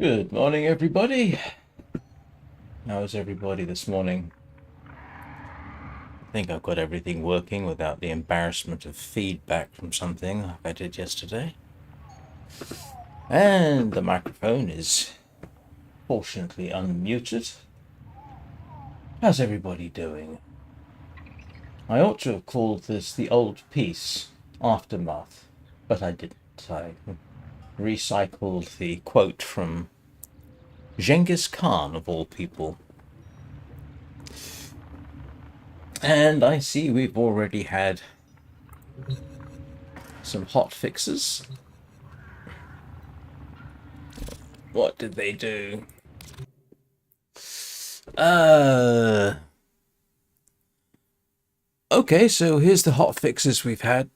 Good morning, everybody. How's everybody this morning? I think I've got everything working without the embarrassment of feedback from something like I did yesterday. And the microphone is fortunately unmuted. How's everybody doing? I ought to have called this the old piece, Aftermath, but I didn't. I recycled the quote from Genghis Khan, of all people. And I see we've already had some hot fixes. What did they do? Okay, so here's the hot fixes we've had.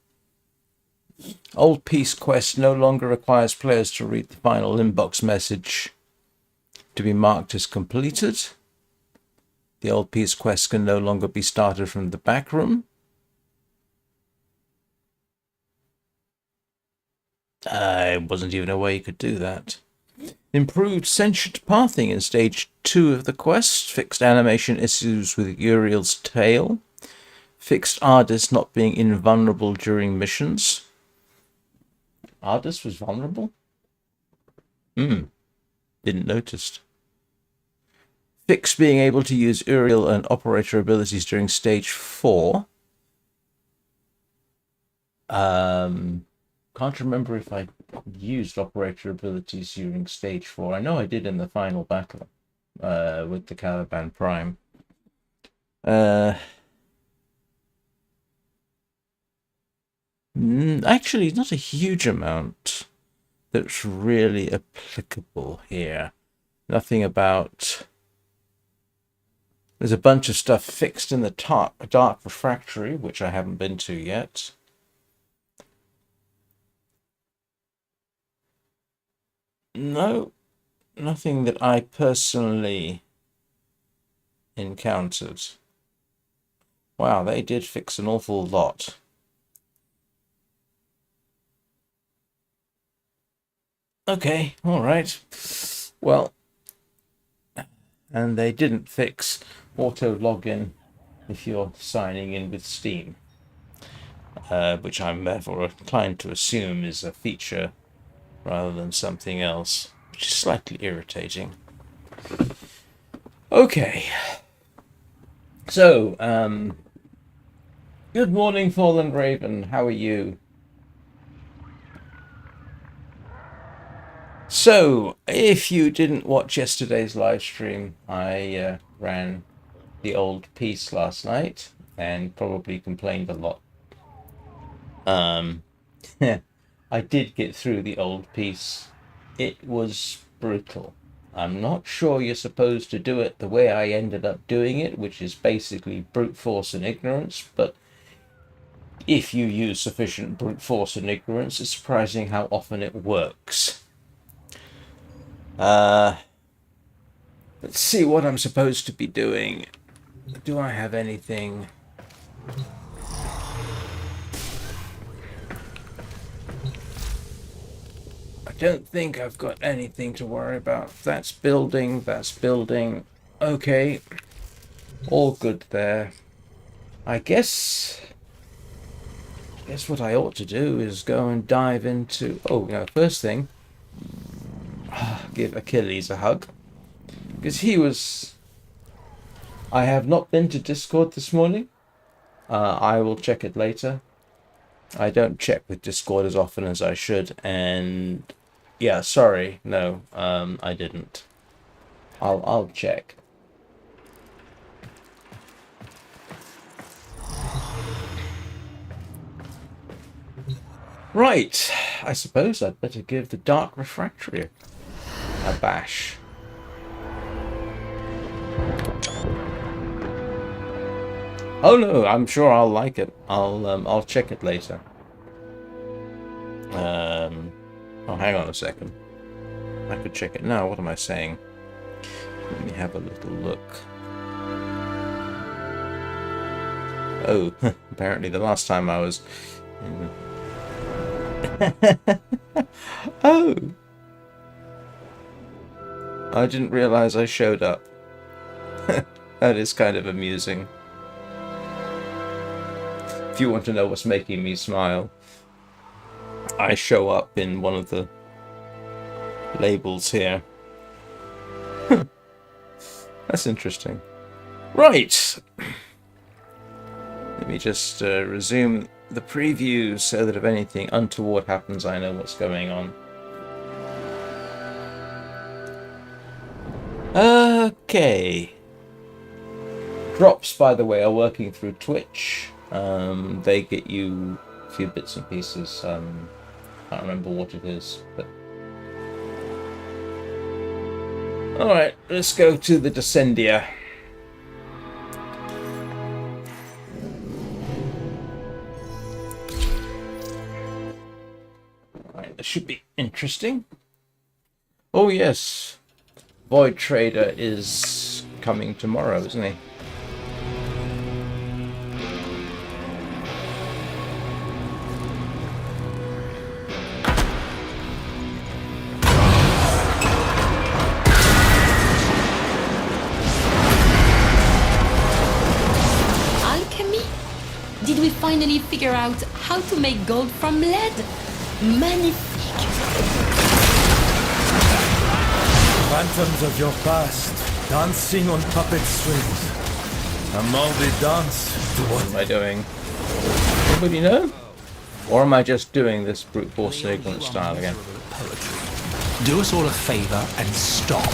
Old Peace Quest no longer requires players to read the final inbox message to be marked as completed. The Old Peace Quest can no longer be started from the back room. I wasn't even aware you could do that. Improved sentient pathing in stage 2 of the quest. Fixed animation issues with Uriel's tail. Fixed Ardis not being invulnerable during missions. Ardis was vulnerable? Didn't notice. Fixed being able to use Uriel and operator abilities during stage 4. Can't remember if I used operator abilities during stage 4. I know I did in the final battle with the Caliban Prime. Actually, not a huge amount that's really applicable here. Nothing about... There's a bunch of stuff fixed in the Dark Refractory, which I haven't been to yet. No, nothing that I personally encountered. Wow, they did fix an awful lot. Okay, all right. Well, and they didn't fix auto login if you're signing in with Steam, which I'm therefore inclined to assume is a feature rather than something else, which is slightly irritating. Okay. So, good morning, Fallen Raven. How are you? So, if you didn't watch yesterday's live stream, I ran the old piece last night and probably complained a lot. I did get through the old piece. It was brutal. I'm not sure you're supposed to do it the way I ended up doing it, which is basically brute force and ignorance, but if you use sufficient brute force and ignorance, it's surprising how often it works. Let's see what I'm supposed to be doing. Do I have anything? I don't think I've got anything to worry about. That's building, that's building. Okay. All good there. I guess what I ought to do is go and dive into... Oh, first thing, give Achilles a hug. Because he was... I have not been to Discord this morning. I will check it later. I don't check with Discord as often as I should, and yeah, sorry, no, I didn't. I'll check. Right, I suppose I'd better give the Dark Refractory a bash. Oh no, I'm sure I'll like it. I'll check it later. Oh, hang on a second. I could check it now. What am I saying? Let me have a little look. Oh, apparently the last time I was... Oh! I didn't realize I showed up. That is kind of amusing. If you want to know what's making me smile, I show up in one of the labels here. That's interesting. Right. Let me just resume the preview so that if anything untoward happens, I know what's going on. Okay. Drops, by the way, are working through Twitch. They get you a few bits and pieces. I can't remember what it is, but... Alright, let's go to the Descendia. Alright, this should be interesting. Oh yes, Void Trader is coming tomorrow, isn't he? Did we finally figure out how to make gold from lead? Magnifique! Phantoms of your past, dancing on puppet strings. A morbid dance to What am I doing? Anybody know? Or am I just doing this brute force and ignorant style again? Poetry. Do us all a favour and stop.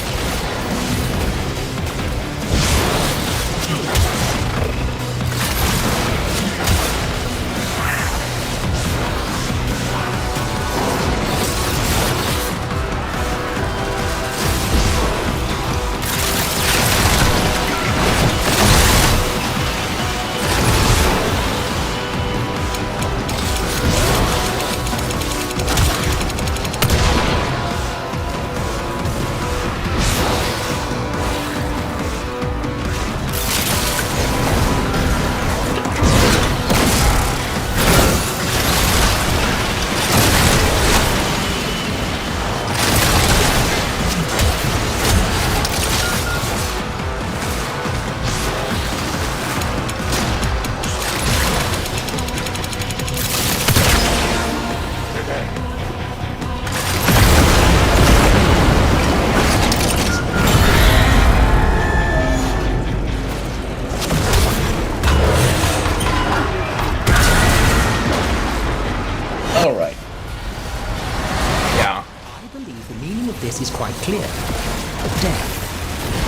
This is quite clear. Death,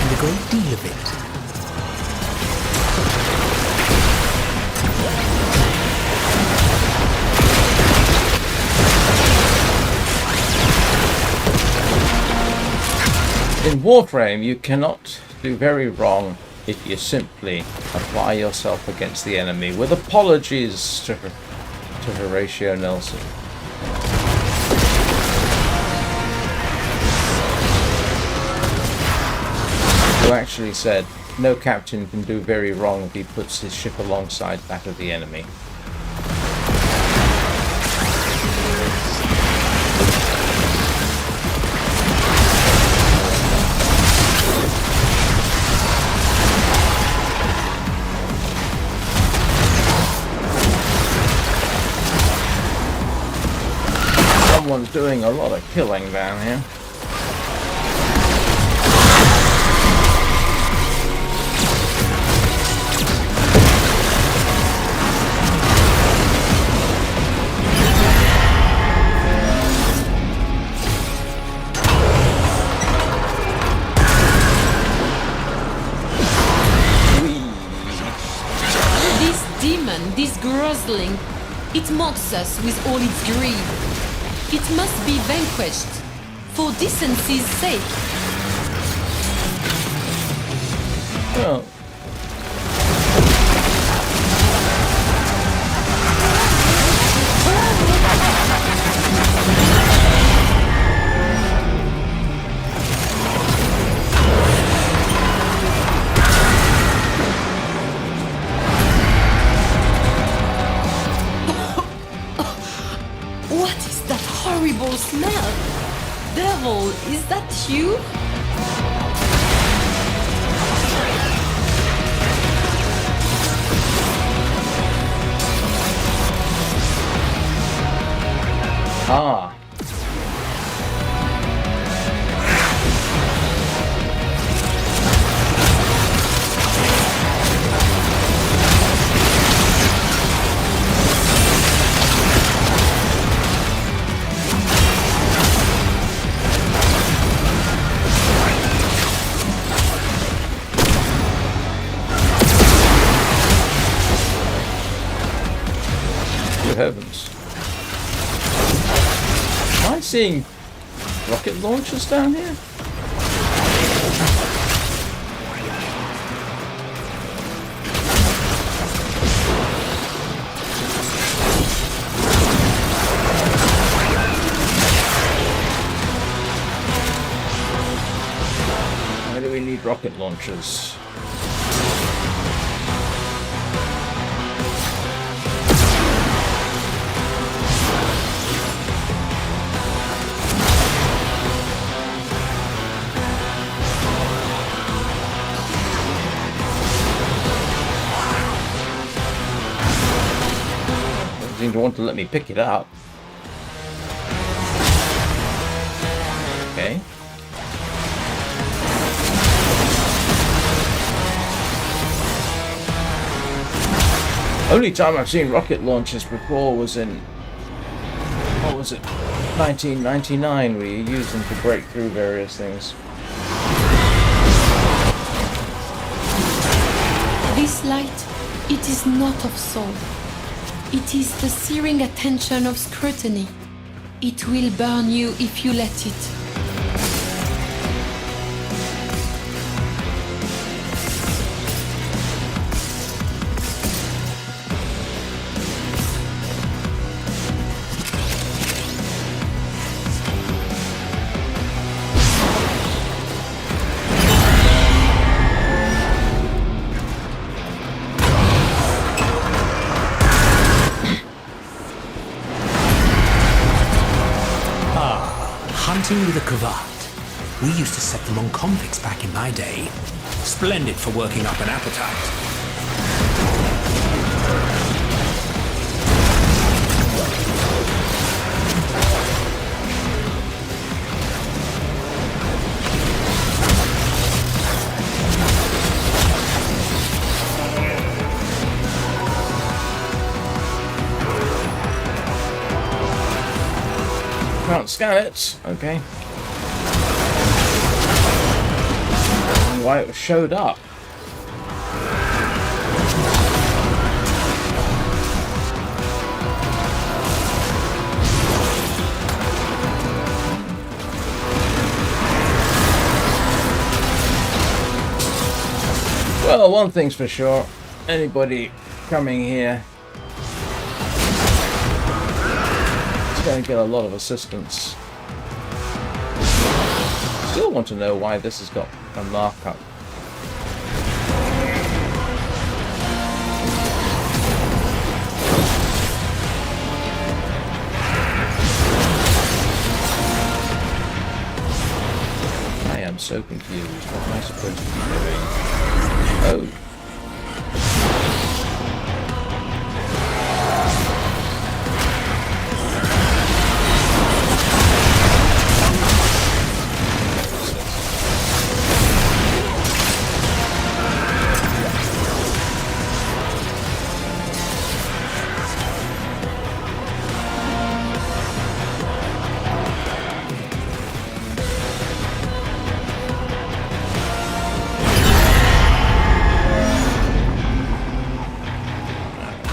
and a great deal of it. In Warframe, you cannot do very wrong if you simply apply yourself against the enemy, with apologies to Horatio Nelson. Who actually said, no captain can do very wrong if he puts his ship alongside that of the enemy. Someone's doing a lot of killing down here. This grossling, it mocks us with all its greed. It must be vanquished, for decency's sake. Well, What is that horrible smell? Devil, is that you? Ah. Good heavens. Am I seeing rocket launchers down here? Why do we need rocket launchers? Seem to want to let me pick it up. Okay. Only time I've seen rocket launchers before was in, what was it, 1999, where you used them to break through various things. This light, it is not of soul. It is the searing attention of scrutiny. It will burn you if you let it. Hunting with a cravat. We used to set them on convicts back in my day. Splendid for working up an appetite. Can't scan it. Okay. Why it showed up. Well, one thing's for sure. Anybody coming here going to get a lot of assistance. Still want to know why this has got a markup. I am so confused. What am I supposed to be doing? Oh.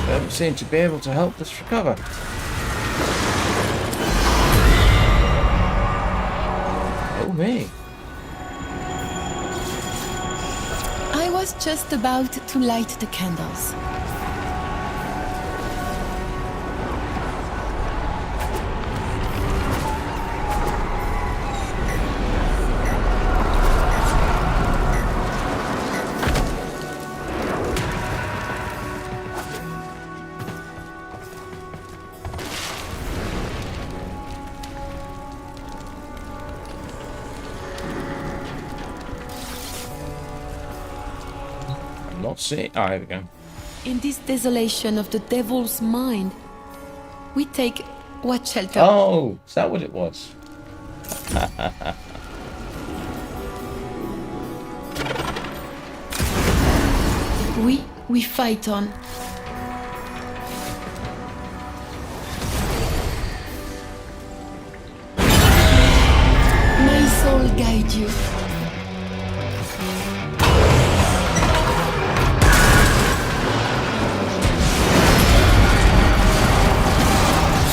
Don't seem to be able to help this recover. Oh me. I was just about to light the candles. Not seeing. Oh, here we go. In this desolation of the devil's mind, we take What shelter? Oh, is that what it was? We fight on. My soul guide you.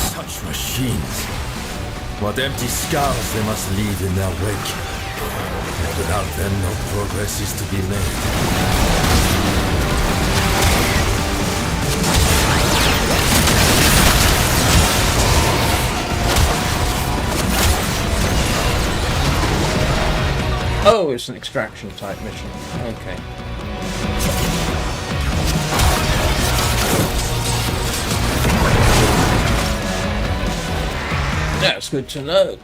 Such machines. What empty scars they must leave in their wake. And without them, no progress is to be made. Oh, it's an extraction type mission. Okay. That's good to know.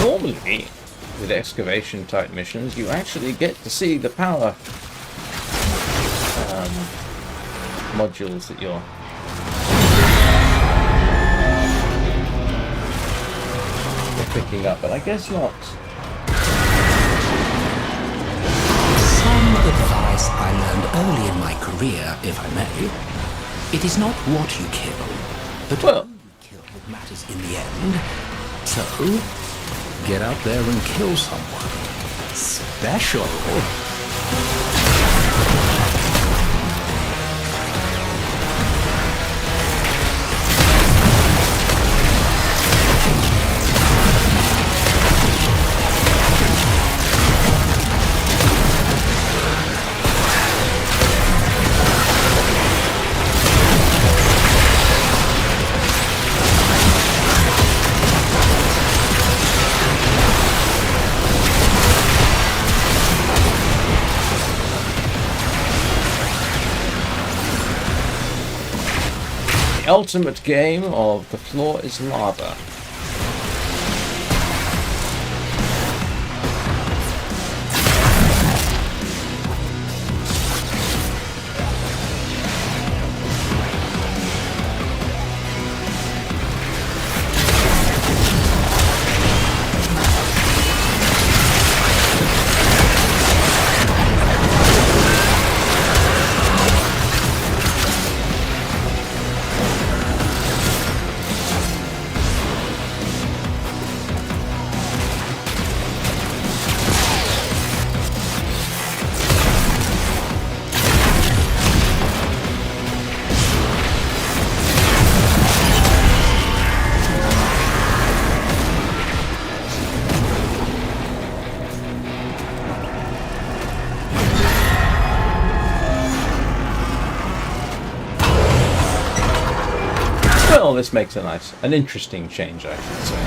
Normally, with excavation type missions, you actually get to see the power modules that you're picking up, but I guess not. Some advice I learned early in my career, if I may. It is not what you kill, but Well, who you kill that matters in the end. So, get out there and kill someone special. the ultimate game of the floor is lava. Well, this makes an interesting change, I should say.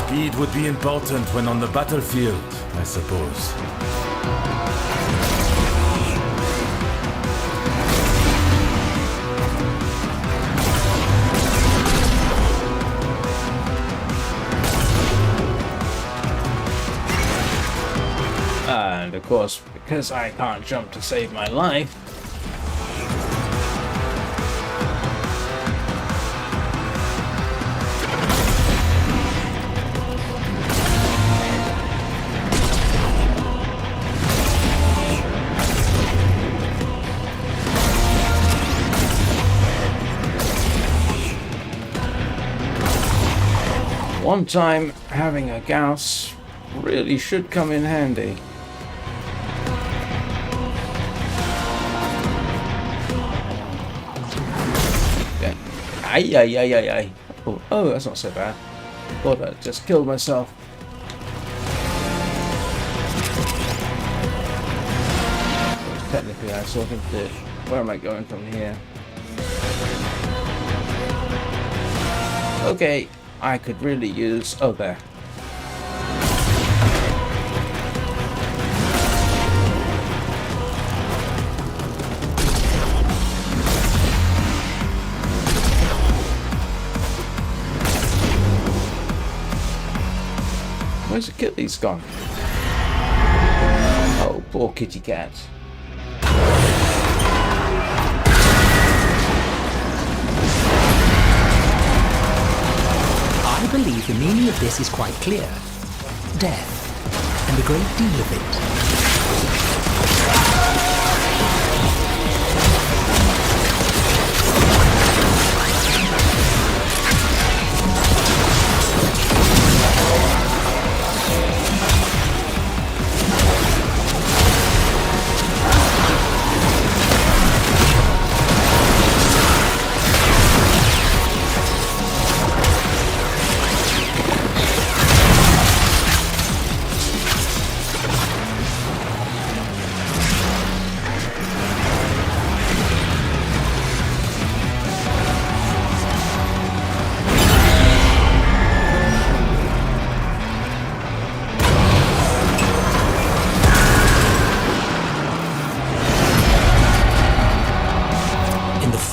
Speed would be important when on the battlefield, I suppose. And of course, because I can't jump to save my life, one time having a Gauss really should come in handy. Okay. Ay, ay, ay, ay, ay. Oh, that's not so bad. Thought I just killed myself. Technically, I saw him fish. Where am I going from here? Okay, I could really use... Oh, there. Where's Achilles gone? Oh, poor kitty cat. I believe the meaning of this is quite clear. Death, and a great deal of it.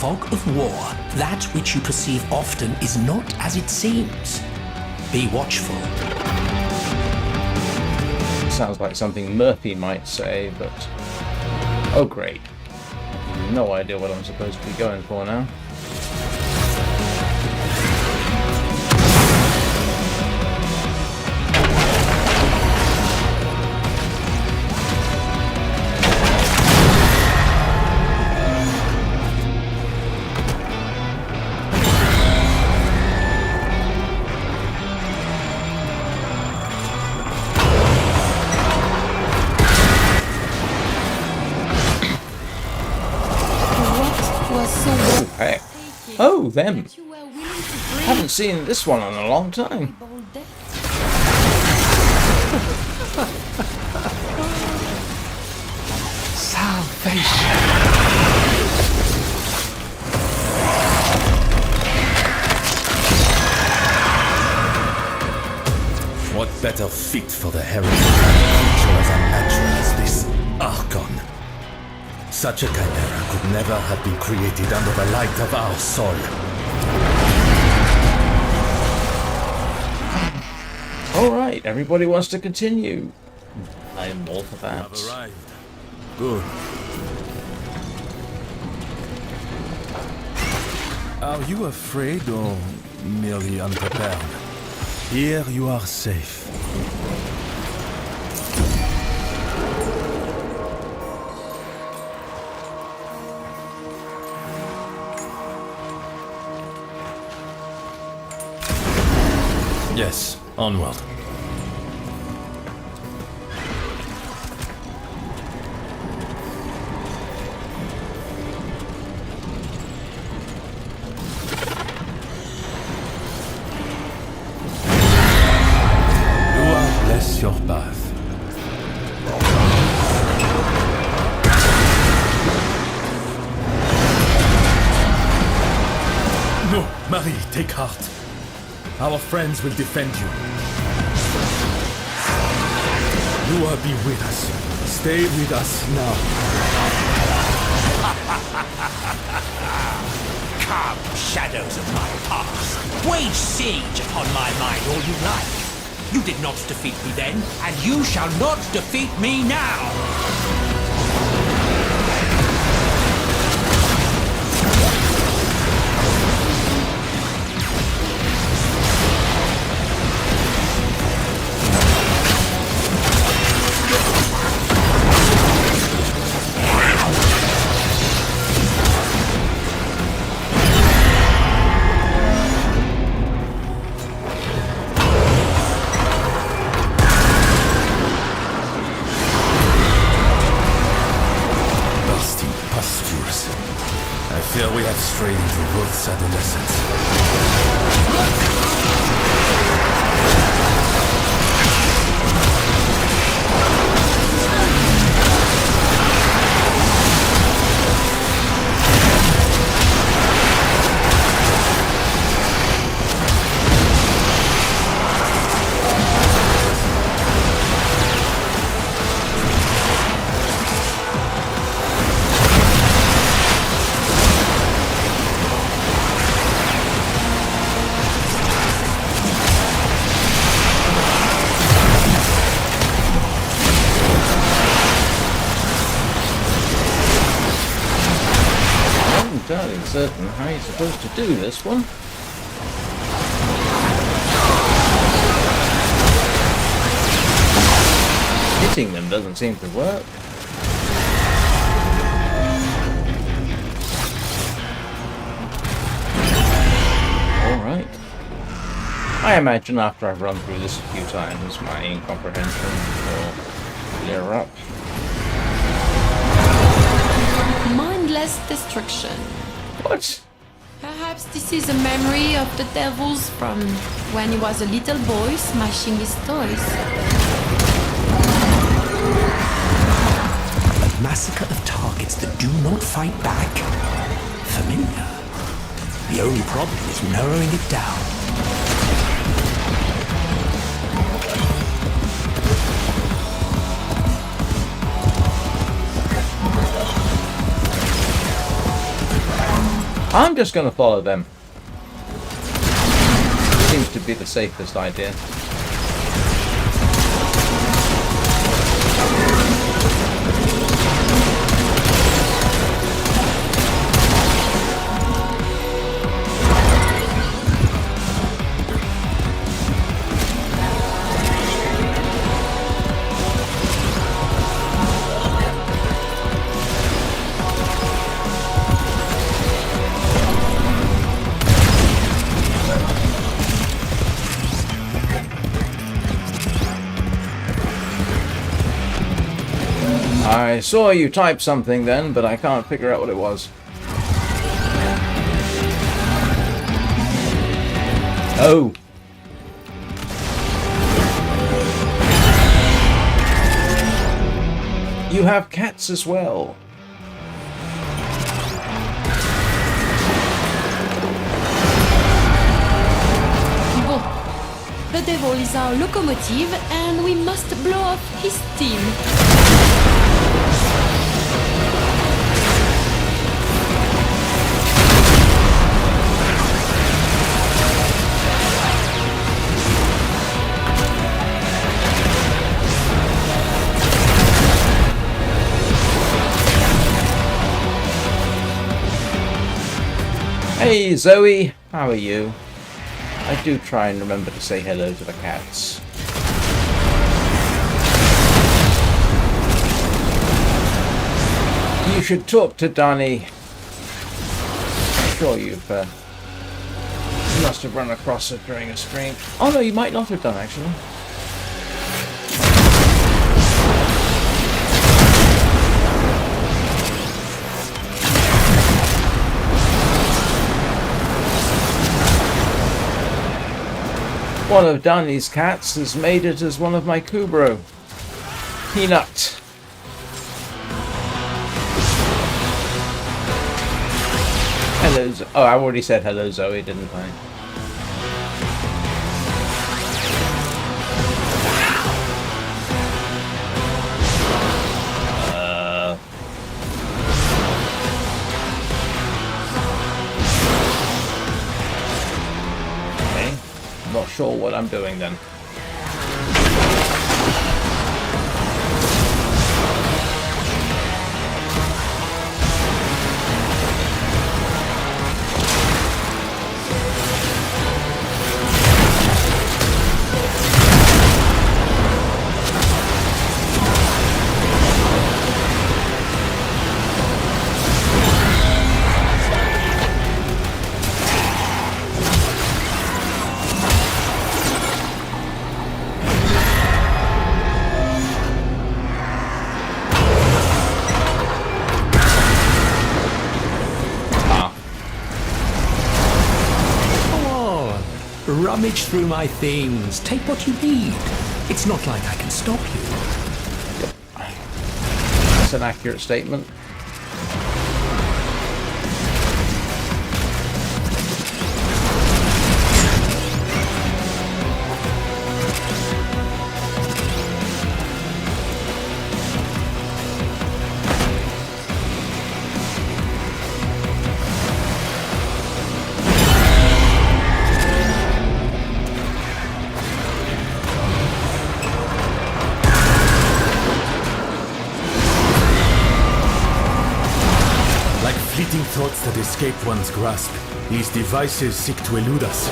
Fog of war, that which you perceive often is not as it seems. Be watchful. Sounds like something Murphy might say, but... Oh, great. No idea what I'm supposed to be going for now. Hey. Oh, them. Haven't seen this one in a long time. Salvation. What better fit for the heritage creature as unnatural as this Archon? Such a chimera could never have been created under the light of our soul. Alright, everybody wants to continue. I'm all for that. I've arrived. Good. Are you afraid or merely unprepared? Here you are safe. Yes, onward. Bless your path. No, Marie, take heart. Our friends will defend you. Lua, be with us. Stay with us now. Come, shadows of my past. Wage siege upon my mind all you like. You did not defeat me then, and you shall not defeat me now! certain how you're supposed to do this one. Hitting them doesn't seem to work. Alright. I imagine after I've run through this a few times, my incomprehension will clear up. Mindless destruction. What? Perhaps this is a memory of the devils from when he was a little boy smashing his toys. A massacre of targets that do not fight back. Familiar. The only problem is narrowing it down. I'm just going to follow them. Seems to be the safest idea. I saw you type something then, but I can't figure out what it was. Oh. You have cats as well. Bon. The devil is our locomotive and we must blow off his steam. Hey Zoe, how are you? I do try and remember to say hello to the cats. You should talk to Danny. I'm sure you must have run across her during a stream. Oh no, you might not have done actually. One of Danny's cats has made it as one of my Kubro. Peanut. Hello, oh, I already said hello, Zoe, didn't I? Okay, not sure what I'm doing then. Rummage through my things. Take what you need. It's not like I can stop you. That's an accurate statement. escaped one's grasp, these devices seek to elude us.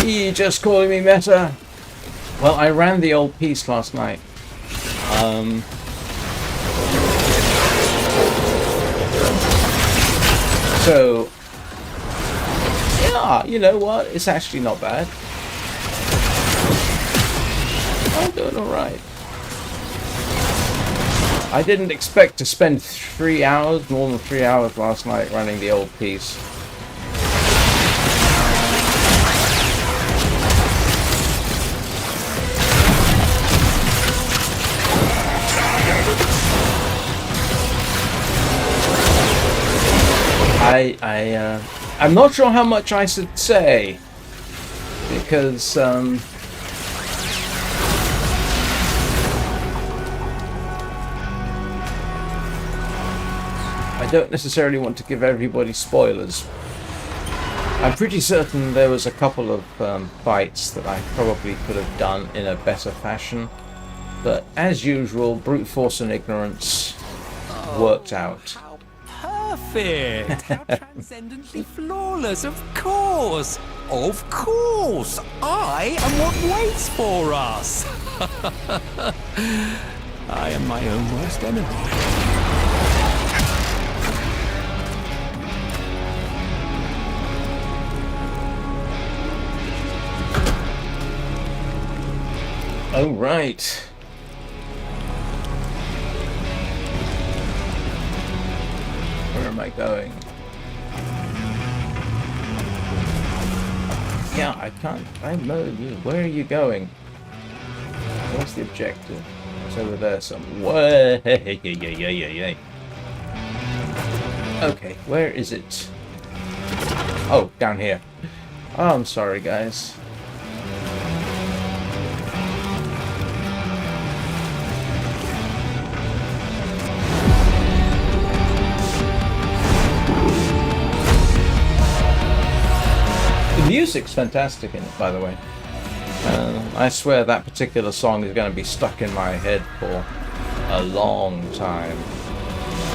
You just calling me meta? Well, I ran the old piece last night. So, yeah, you know what? It's actually not bad. I'm doing alright. I didn't expect to spend 3 hours, more than 3 hours last night running the old piece. I'm not sure how much I should say, because I don't necessarily want to give everybody spoilers. I'm pretty certain there was a couple of fights that I probably could have done in a better fashion, but as usual, brute force and ignorance worked out. Perfect! How transcendently flawless, of course! Of course! I am what waits for us! I am my own worst enemy. Oh, right. Where am I going? Yeah, I can't. I know you. Where are you going? What's the objective? It's over there somewhere. Okay, where is it? Oh, down here. Oh, I'm sorry, guys. The music's fantastic in it, by the way. I swear that particular song is going to be stuck in my head for a long time.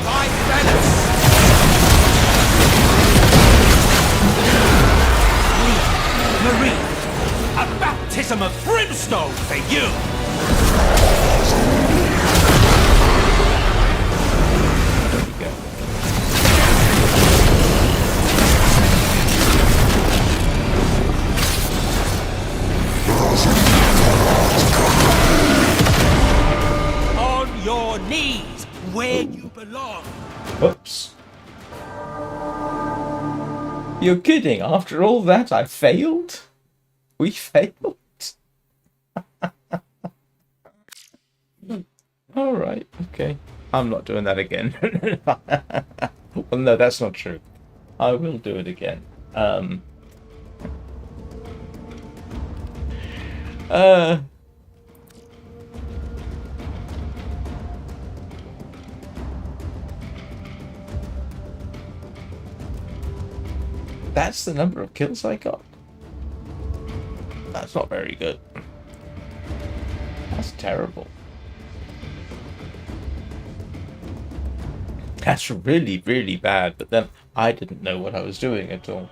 My Thanos! Marie, a baptism of brimstone for you! There you go. On your knees, where you belong. Oops. You're kidding. After all that, I failed? We failed? Alright, okay. I'm not doing that again. Well, no, that's not true. I will do it again. That's the number of kills I got. That's not very good. That's terrible. That's really, really bad, but then I didn't know what I was doing at all.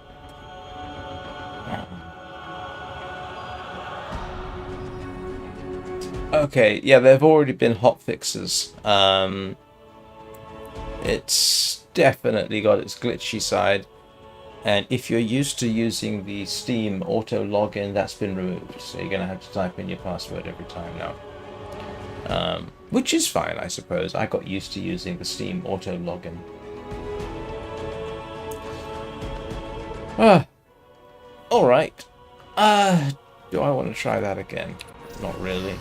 Okay, yeah, there have already been hotfixes. It's definitely got its glitchy side. And if you're used to using the Steam auto login, that's been removed. So you're going to have to type in your password every time now. Which is fine, I suppose. I got used to using the Steam auto login. Alright. Do I want to try that again? Not really.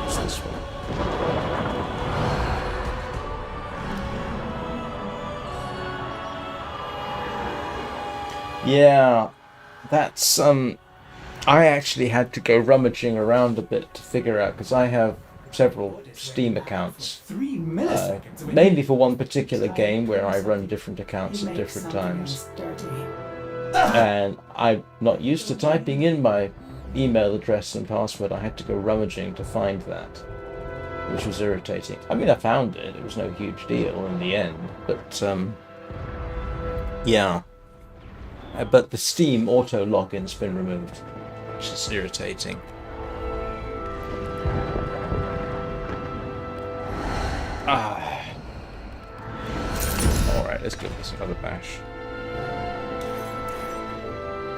What's this one? Yeah, that's, I actually had to go rummaging around a bit to figure out, because I have several Steam accounts. Mainly for one particular game where I run different accounts at different times. And I'm not used to typing in my email address and password. I had to go rummaging to find that, which was irritating. I mean, I found it. It was no huge deal in the end, but yeah. But the Steam auto login's been removed, which is irritating. Alright, let's give this another bash.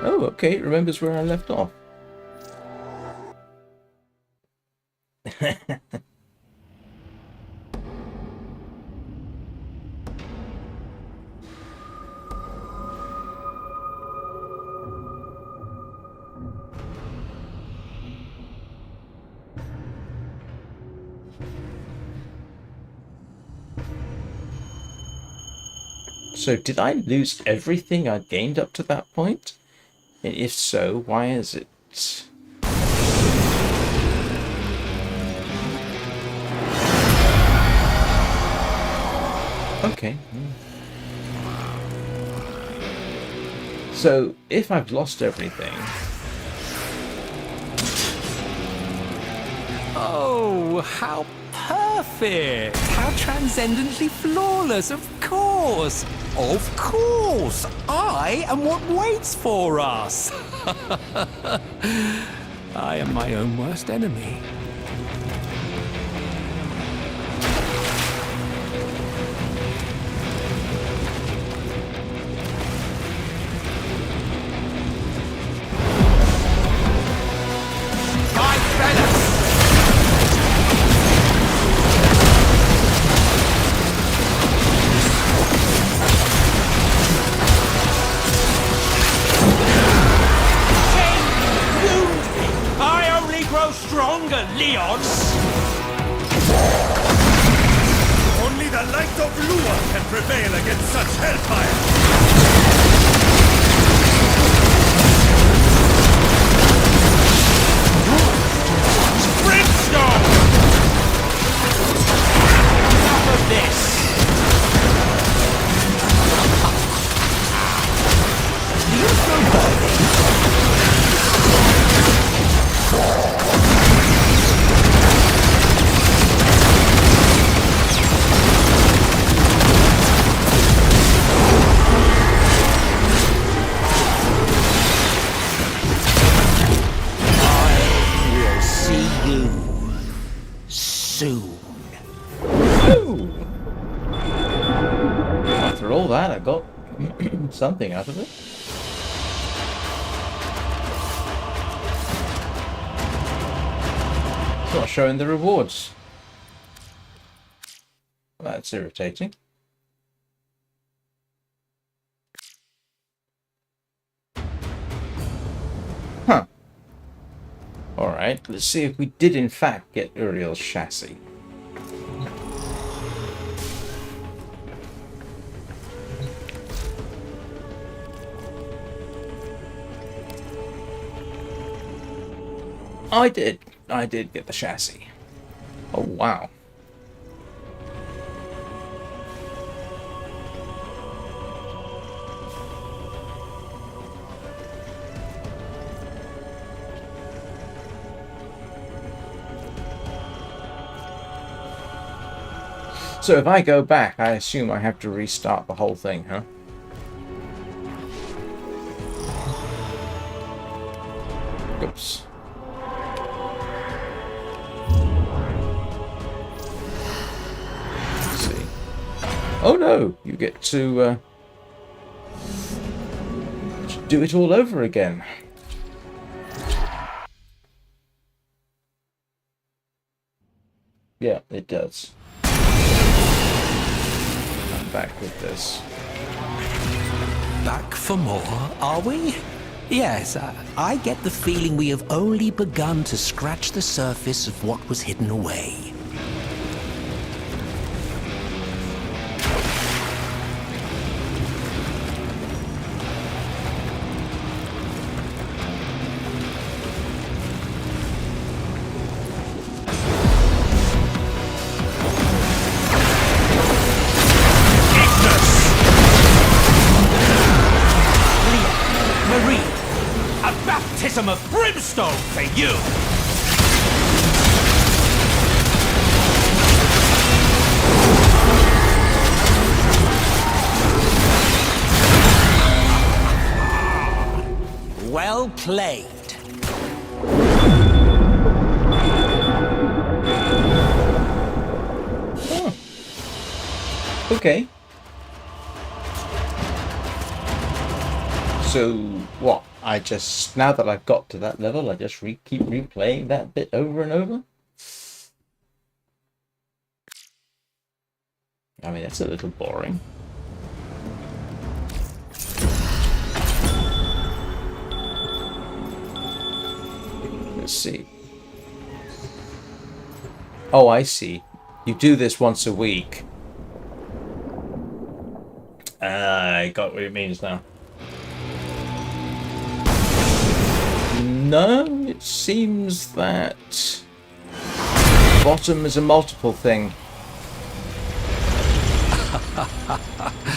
Oh, okay, it remembers where I left off. So did I lose everything I'd gained up to that point? And if so, why is it... Okay. So, if I've lost everything... Oh, how perfect! How transcendently flawless, of course! Of course! I am what waits for us! I am my own worst enemy. My feathers! Stronger, Leon! Only the light of Lua can prevail against such hellfire! Brimstone! Enough of this! Do you feel worthy? Soon. After all that, I got something out of it. It's not showing the rewards. That's irritating. Huh. Alright, let's see if we did in fact get Uriel's chassis. I did get the chassis. Oh wow. So if I go back, I assume I have to restart the whole thing, huh? Oops. Let's see. Oh no! You get to do it all over again. Yeah, it does. Back with this. back for more, are we? Yes, I get the feeling we have only begun to scratch the surface of what was hidden away. Baptism of brimstone for you! Well played. Oh. Okay. So, what? I just, now that I've got to that level, I just keep replaying that bit over and over? I mean, that's a little boring. Let's see. Oh, I see. You do this once a week. I got what it means now. No, it seems that bottom is a multiple thing.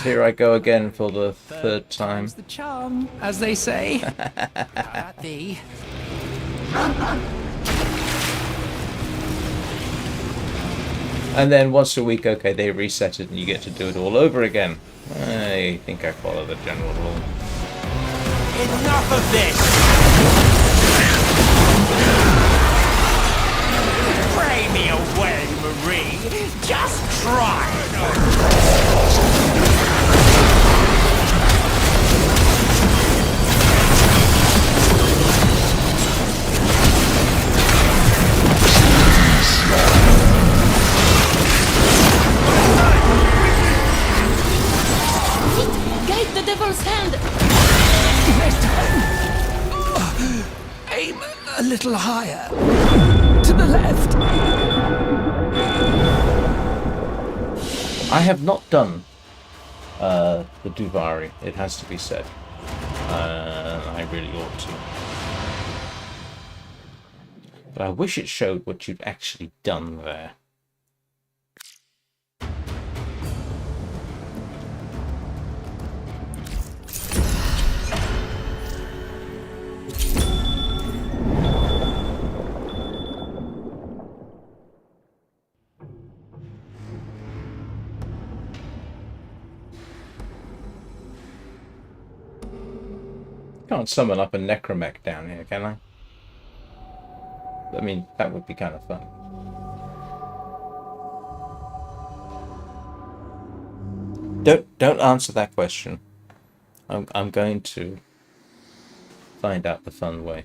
Here I go again for the third time. The charm, as they say. At thee. And then once a week, okay, they reset it and you get to do it all over again. I think I follow the general rule. Enough of this! Pray me away, Marie. Just try. Guide the devil's hand! Aim a little higher. To the left. I have not done the Duvari, it has to be said. I really ought to. But I wish it showed what you'd actually done there. Can't summon up a necromech down here, can I? I mean, that would be kind of fun. Don't answer that question. I'm going to find out the fun way.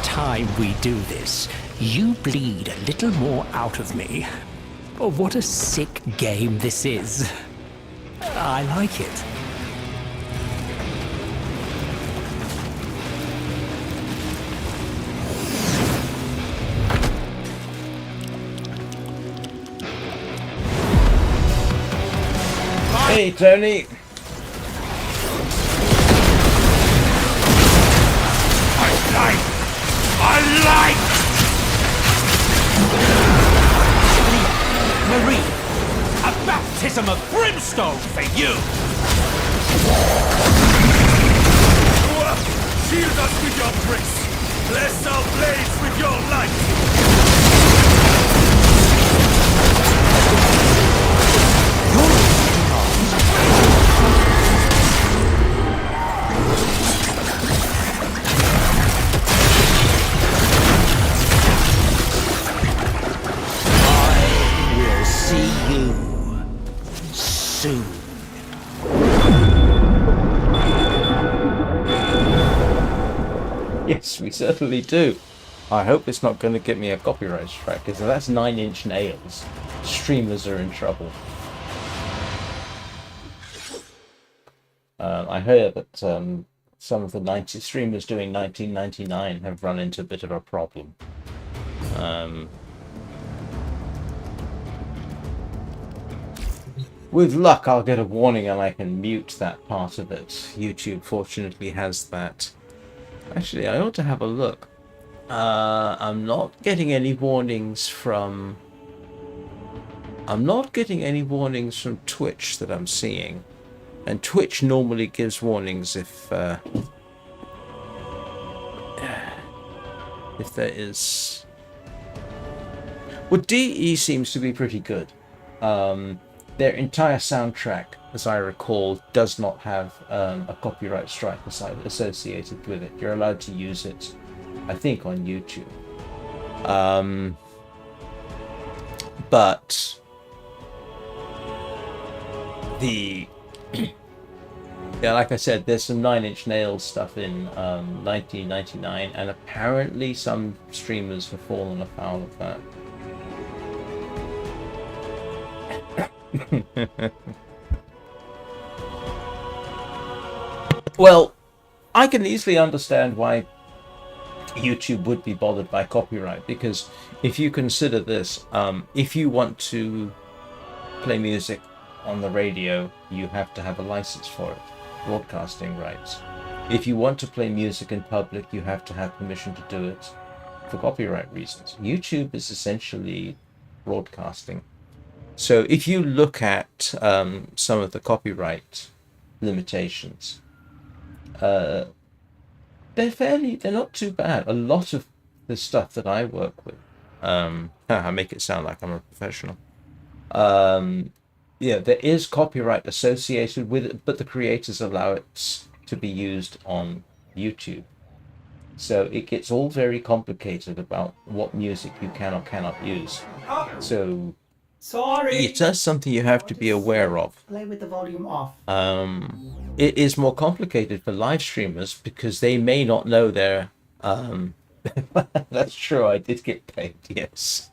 Time we do this, you bleed a little more out of me. Oh, what a sick game this is. I like it. Hey, Tony! Marie, a baptism of brimstone for you! Shield us with your bricks! Bless our blades with your light! See you soon. Yes, we certainly do. I hope it's not going to get me a copyright strike, because if that's 9-inch nails, streamers are in trouble. I heard that some of the 90 streamers doing 1999 have run into a bit of a problem. With luck, I'll get a warning and I can mute that part of it. YouTube fortunately has that. Actually, I ought to have a look. I'm not getting any warnings from... I'm not getting any warnings from Twitch that I'm seeing. And Twitch normally gives warnings if there is... Well, DE seems to be pretty good. Their entire soundtrack, as I recall, does not have a copyright strike associated with it. You're allowed to use it, I think, on YouTube. But the... Yeah, like I said, there's some 9-inch nails stuff in 1999, and apparently some streamers have fallen afoul of that. Well, I can easily understand why YouTube would be bothered by copyright, because if you consider this, if you want to play music on the radio, you have to have a license for it, broadcasting rights. If you want to play music in public, you have to have permission to do it for copyright reasons. YouTube is essentially broadcasting. So if you look at some of the copyright limitations, they're not too bad. A lot of the stuff that I work with, I make it sound like I'm a professional. Yeah, there is copyright associated with it, but the creators allow it to be used on YouTube. So it gets all very complicated about what music you can or cannot use. So Sorry. it's just something you have to be aware of. Play with the volume off. It is more complicated for live streamers because they may not know their... That's true, I did get paid, yes.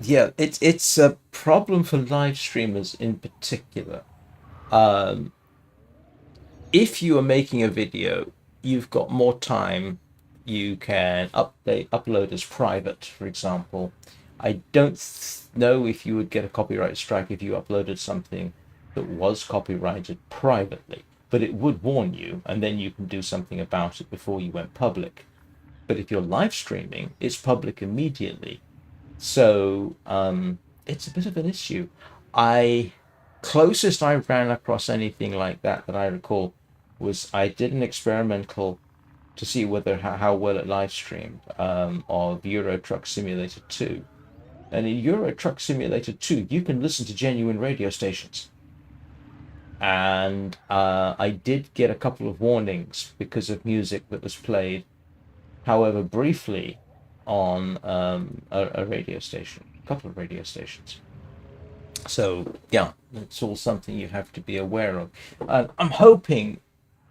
Yeah, it's a problem for live streamers in particular. If you are making a video, you've got more time. You can upload as private, for example. I don't know if you would get a copyright strike if you uploaded something that was copyrighted privately, but it would warn you, and then you can do something about it before you went public. But if you're live streaming, it's public immediately. So it's a bit of an issue. Closest I ran across anything like that I recall was I did an experimental to see whether how well it live streamed of Euro Truck Simulator 2. And in Euro Truck Simulator 2, you can listen to genuine radio stations. And I did get a couple of warnings because of music that was played, however briefly, on a radio station, a couple of radio stations. So yeah, it's all something you have to be aware of. I'm hoping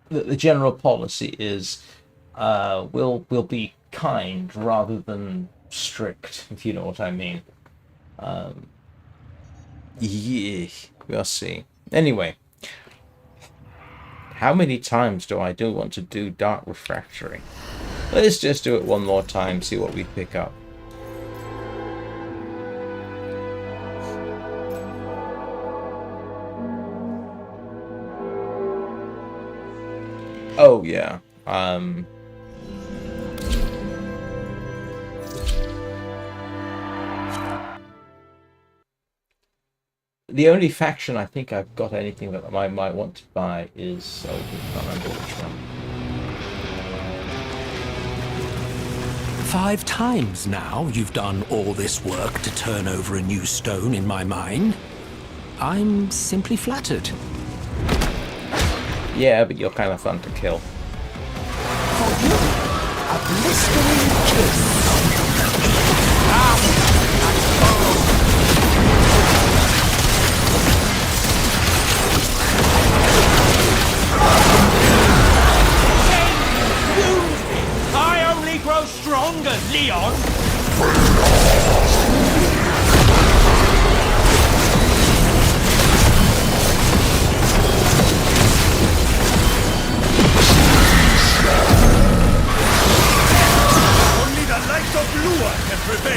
that the general policy is we'll be kind rather than strict, if you know what I mean. Yeah, we'll see. Anyway, how many times do I want to do Dark Refractory? Let's just do it one more time, see what we pick up. Oh yeah. The only faction I think I've got anything that I might want to buy is... Oh, I can't remember which one. 5 times now you've done all this work to turn over a new stone in my mine. I'm simply flattered. Yeah, but you're kind of fun to kill. For you, a blistering kiss.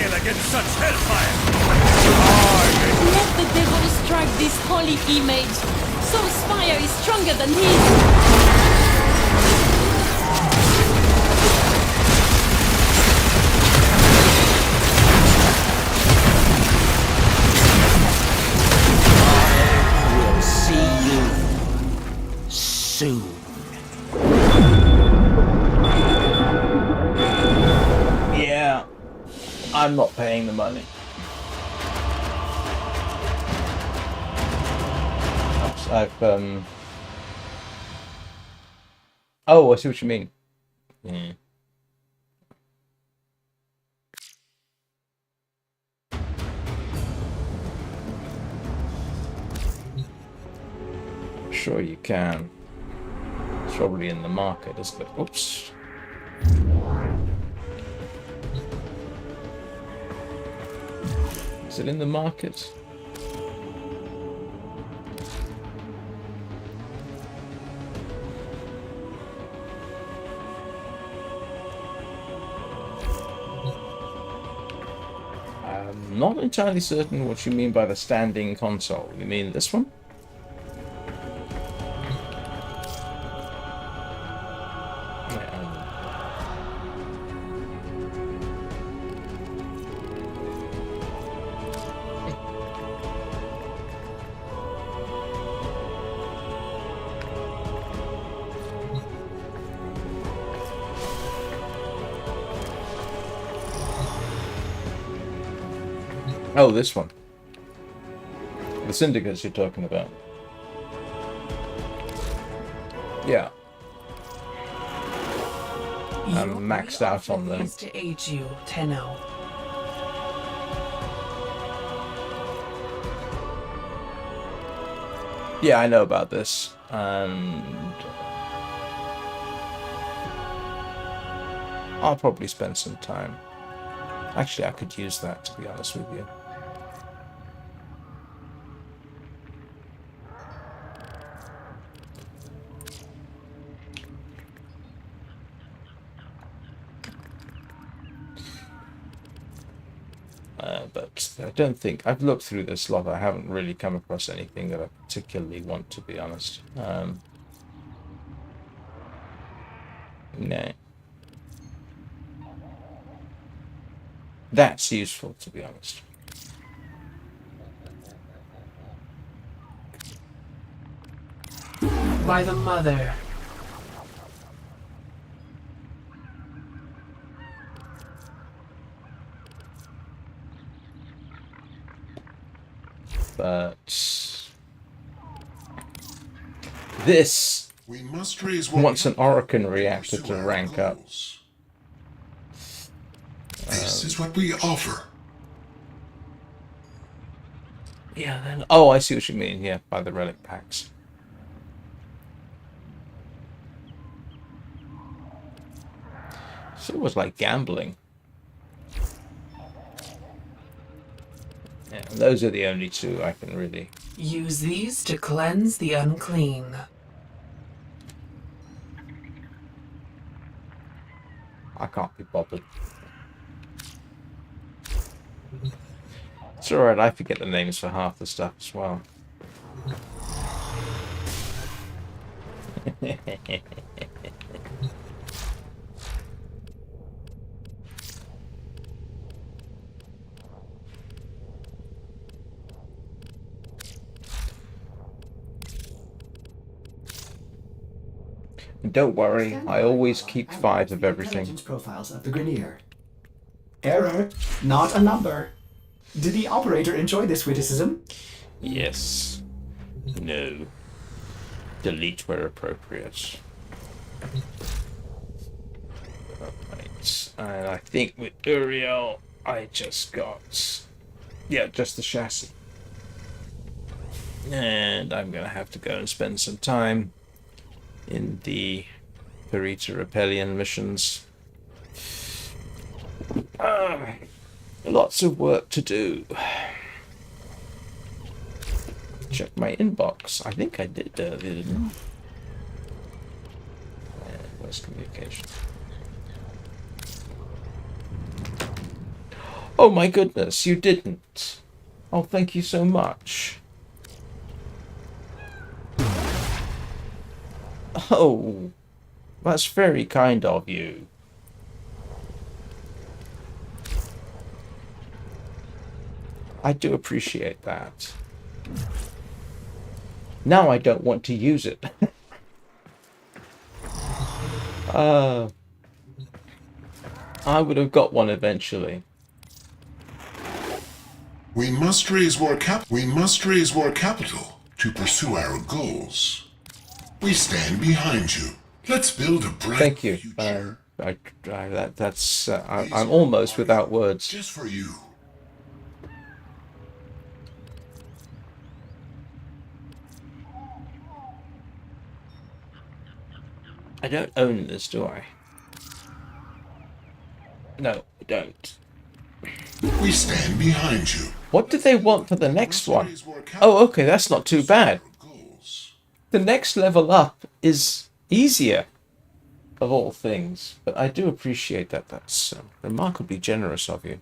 prevail against such hellfire! Let the devil strike this holy image. Soul's fire is stronger than his. We'll see you soon. Yeah, I'm not paying the money. I've Oh, I see what you mean. Yeah. Sure you can. It's probably in the market, isn't it? Oops. Is it in the market? I'm not entirely certain what you mean by the standing console. You mean this one? Oh, this one. The syndicates you're talking about. Yeah. I'm maxed out on them. Is to aid you, Tenno. Yeah, I know about this. And I'll probably spend some time. Actually, I could use that, to be honest with you. But I don't think... I've looked through this lot. I haven't really come across anything that I particularly want, to be honest. No. That's useful, to be honest. By the mother. But this We must raise wants an Orokin reactor to rank up. This is what we offer. Yeah, then... Oh, I see what you mean. Yeah, by the relic packs. So it was like gambling. Yeah, and those are the only two I can really... Use these to cleanse the unclean. I can't be bothered. It's alright, I forget the names for half the stuff as well. Don't worry, I always keep 5 of everything. Intelligence profiles of the Grenier. Error, not a number. Did the operator enjoy this witticism? Yes. No. Delete where appropriate. Alright. And I think with Uriel, I just got... Yeah, just the chassis. And I'm going to have to go and spend some time in the Perita Repellion missions. Lots of work to do. Check my inbox. I think I did earlier, didn't I? Where's communication? Oh my goodness, you didn't. Oh, thank you so much. Oh, that's very kind of you. I do appreciate that. Now I don't want to use it. I would have got one eventually. We must raise more capital to pursue our goals. We stand behind you. Let's build a bright Thank you. future. I'm almost without words. Just for you. I don't own this, do I? No, I don't. We stand behind you. What do they want for the next Must one? raise more capital Oh, okay, that's not too bad. for goals. The next level up is easier, of all things. But I do appreciate that. That's remarkably generous of you.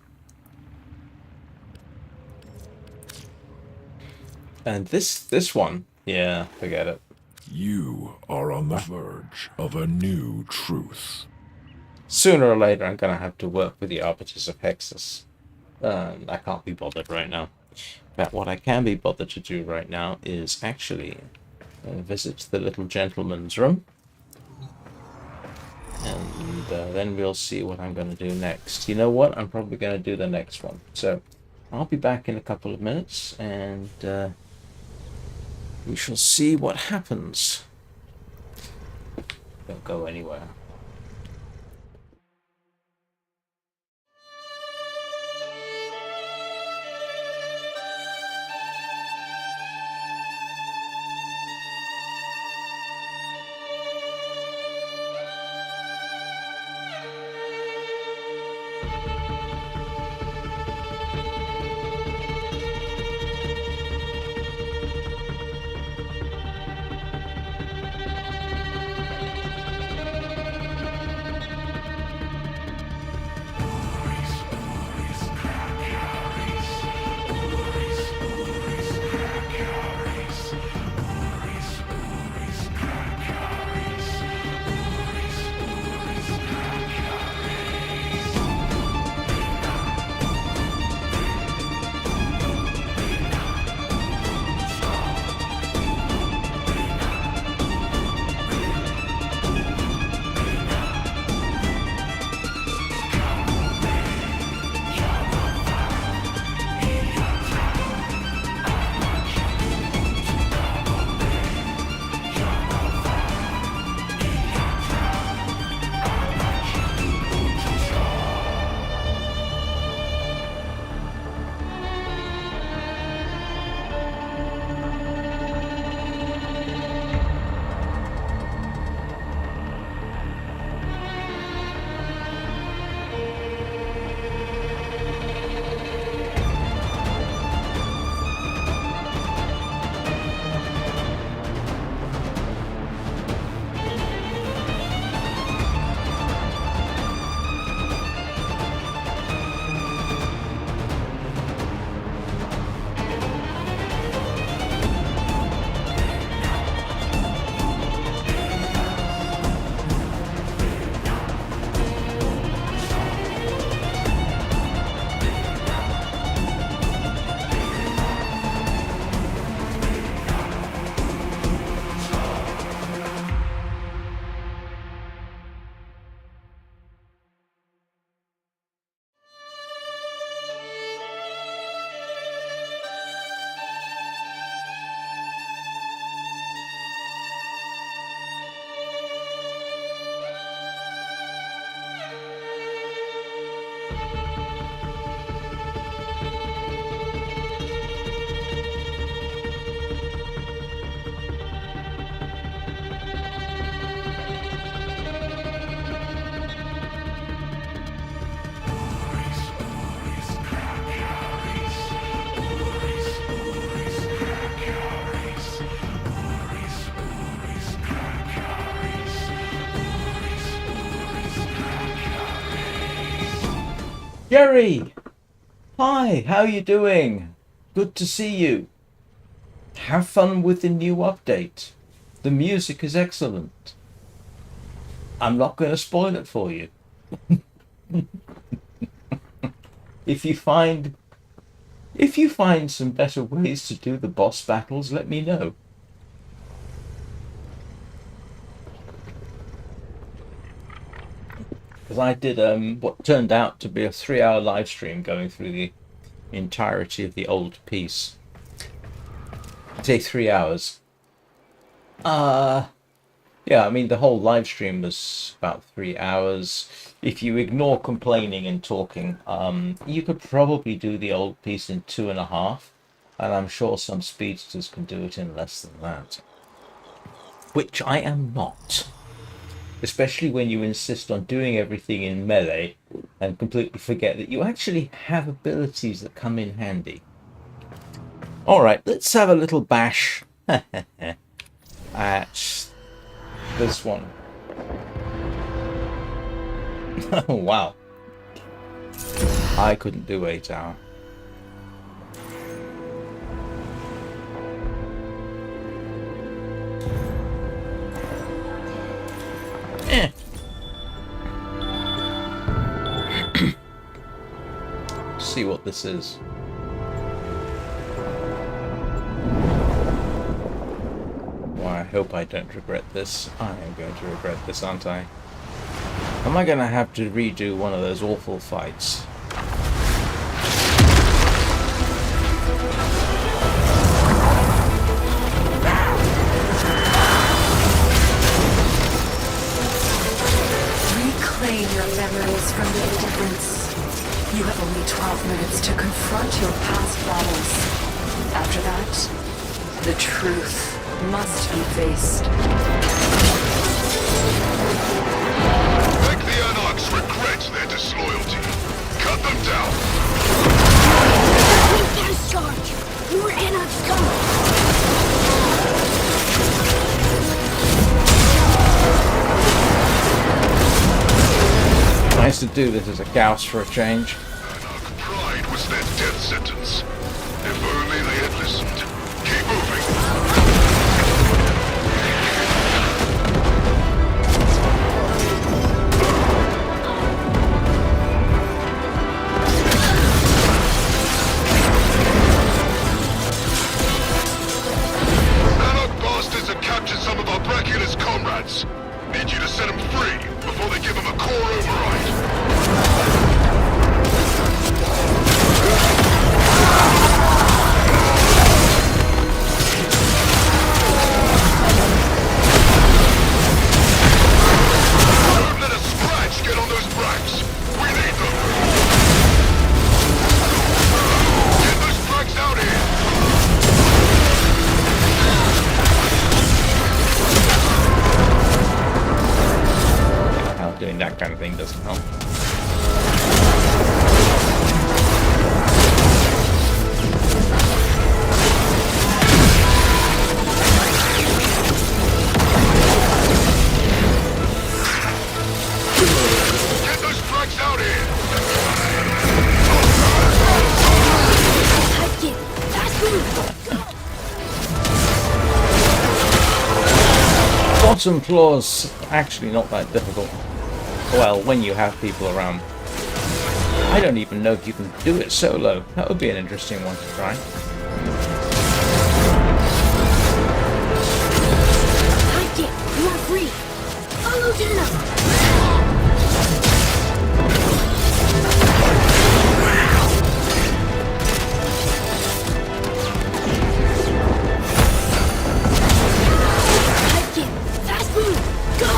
And this one, yeah, forget it. You are on the verge of a new truth. Sooner or later, I'm gonna have to work with the Arbiters of Hexus. I can't be bothered right now. But what I can be bothered to do right now is actually visit the little gentleman's room. And then we'll see what I'm going to do next. You know what? I'm probably going to do the next one. So I'll be back in a couple of minutes, and we shall see what happens. Don't go anywhere. Jerry! Hi, how you doing? Good to see you. Have fun with the new update. The music is excellent. I'm not going to spoil it for you. If you find some better ways to do the boss battles, let me know. Because I did what turned out to be a 3-hour live stream going through the entirety of the old piece. I say 3 hours. Yeah, I mean the whole live stream was about 3 hours. If you ignore complaining and talking, you could probably do the old piece in 2.5, and I'm sure some speedsters can do it in less than that. Which I am not. Especially when you insist on doing everything in melee and completely forget that you actually have abilities that come in handy. Alright, let's have a little bash at this one. Oh, wow. I couldn't do 8 hour. See what this is. Well, I hope I don't regret this. I am going to regret this, aren't I? Am I going to have to redo one of those awful fights? Reclaim your memories from the indifference. You have only 12 minutes to confront your past battles. After that, the truth must be faced. Make the Anarchs regret their disloyalty. Cut them down. Gas charge! More Anarchs coming! Nice to do this as a Gauss for a change. Anarch pride was their death sentence. If only they had listened. Keep moving. Anarch bastards have captured some of our Brachulus comrades. Need you to set them free before they give them a core override. Don't let a scratch get on those bracks. We need them. Get those bracks out here. How doing that kind of thing doesn't help. Get those bracks out here. Take it! Fast move! Bottom floor's actually not that difficult. Well, when you have people around. I don't even know if you can do it solo. That would be an interesting one to try. Take it! You are free! Follow Dana! Take it! Fast move! Go!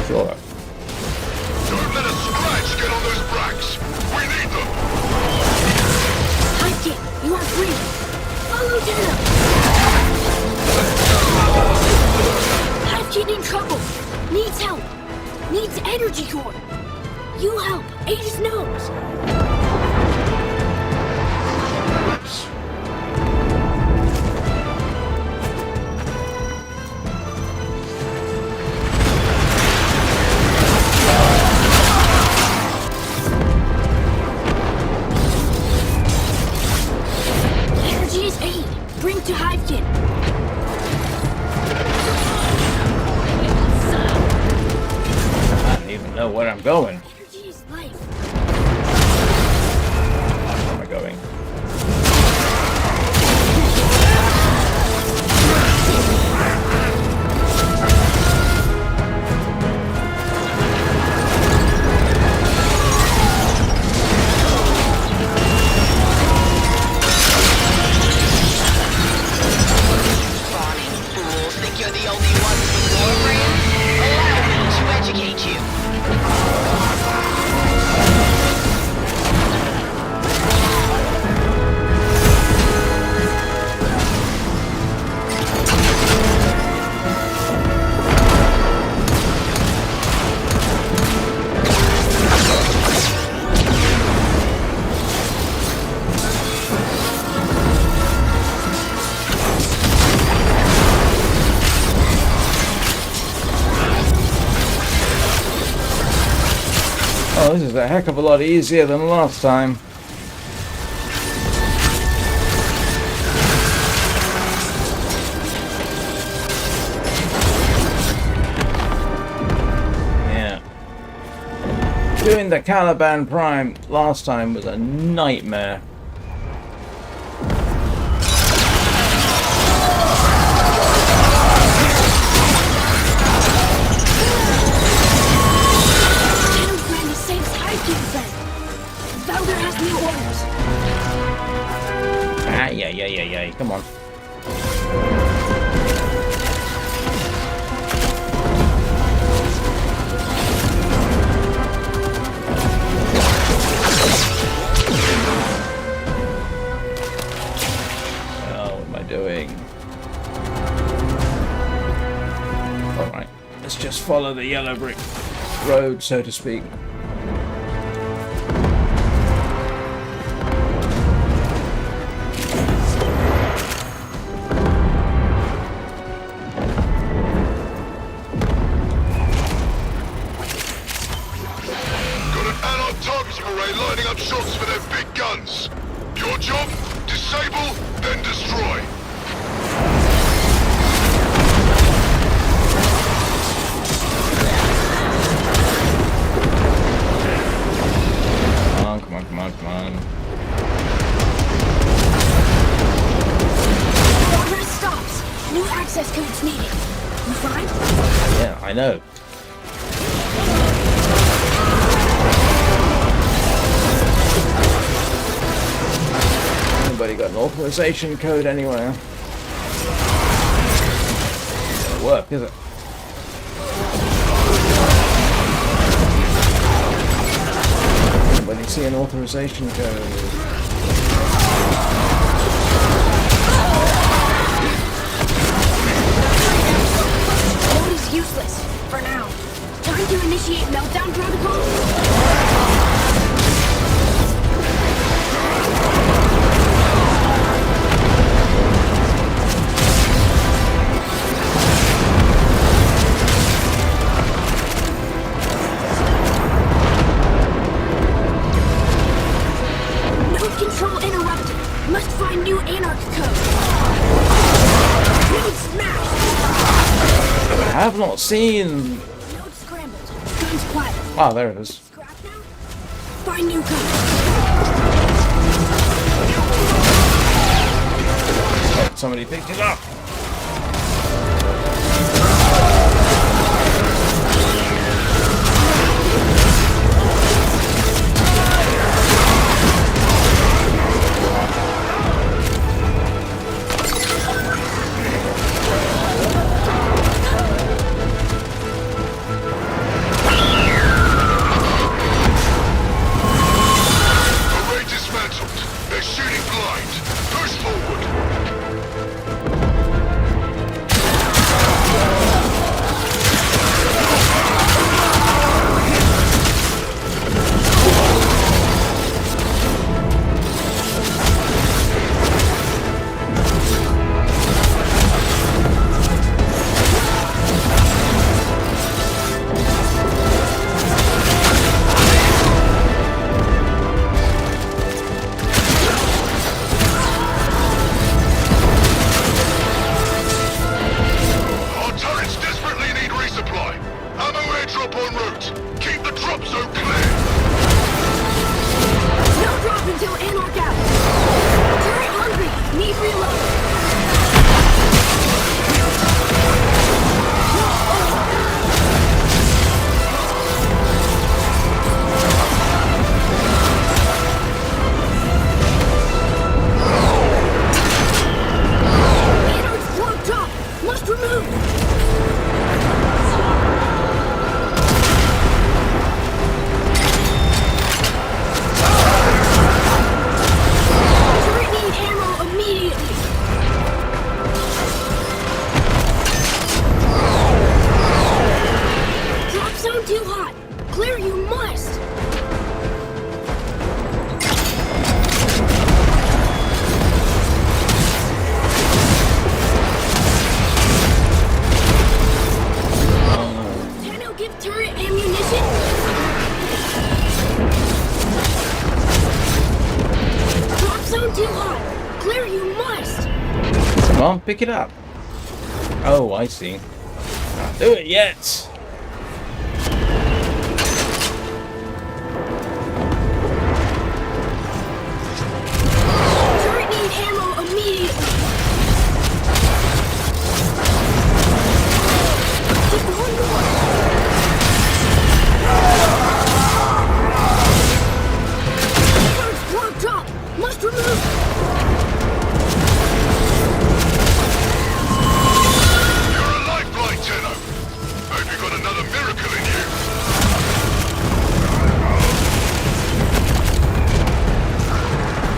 Sure. Don't let a scratch get on those bracks. We need them. Highkick, you are free. Follow Dana. Highkick in trouble. Needs help. Needs energy core. You help. Aegis knows. Energy is 8. Bring to Hivekin. I don't even know where I'm going. Energy is life. Where am I going? Spawning fools think you're the only ones with Warframe? Allow me to educate you. Oh, this is a heck of a lot easier than last time. Yeah. Doing the Caliban Prime last time was a nightmare. Dana's plan the same as Hivekin's plan. Valder has new orders. Ah, yeah. Come on. Oh, what am I doing? Alright, let's just follow the yellow brick road, so to speak. Got an allied targeting array lining up shots for their big guns. Your job? Disable, then destroy. Come on. Progress stops. New access codes needed. You fine? Yeah, I know. Anybody got an authorization code anywhere? Doesn't work, is it? Anybody see an authorization code? Mode is useless. For now. Time to initiate meltdown protocol. Node control interrupted. Must find new anarch code. Node smashed. I have not seen. Node scrambled. Guns quiet. Ah, there it is. Scrap now? Find new code. Somebody picked it up. hot! Clear you must! Tenno give turret ammunition? Drop zone too hot! Clear you must! Come on, pick it up. Oh, I see. Can't do it yet. Turret need ammo immediately! Just one more! Turret's blocked up! Must remove! Lifeline, Tenno! Hope you got another miracle in you!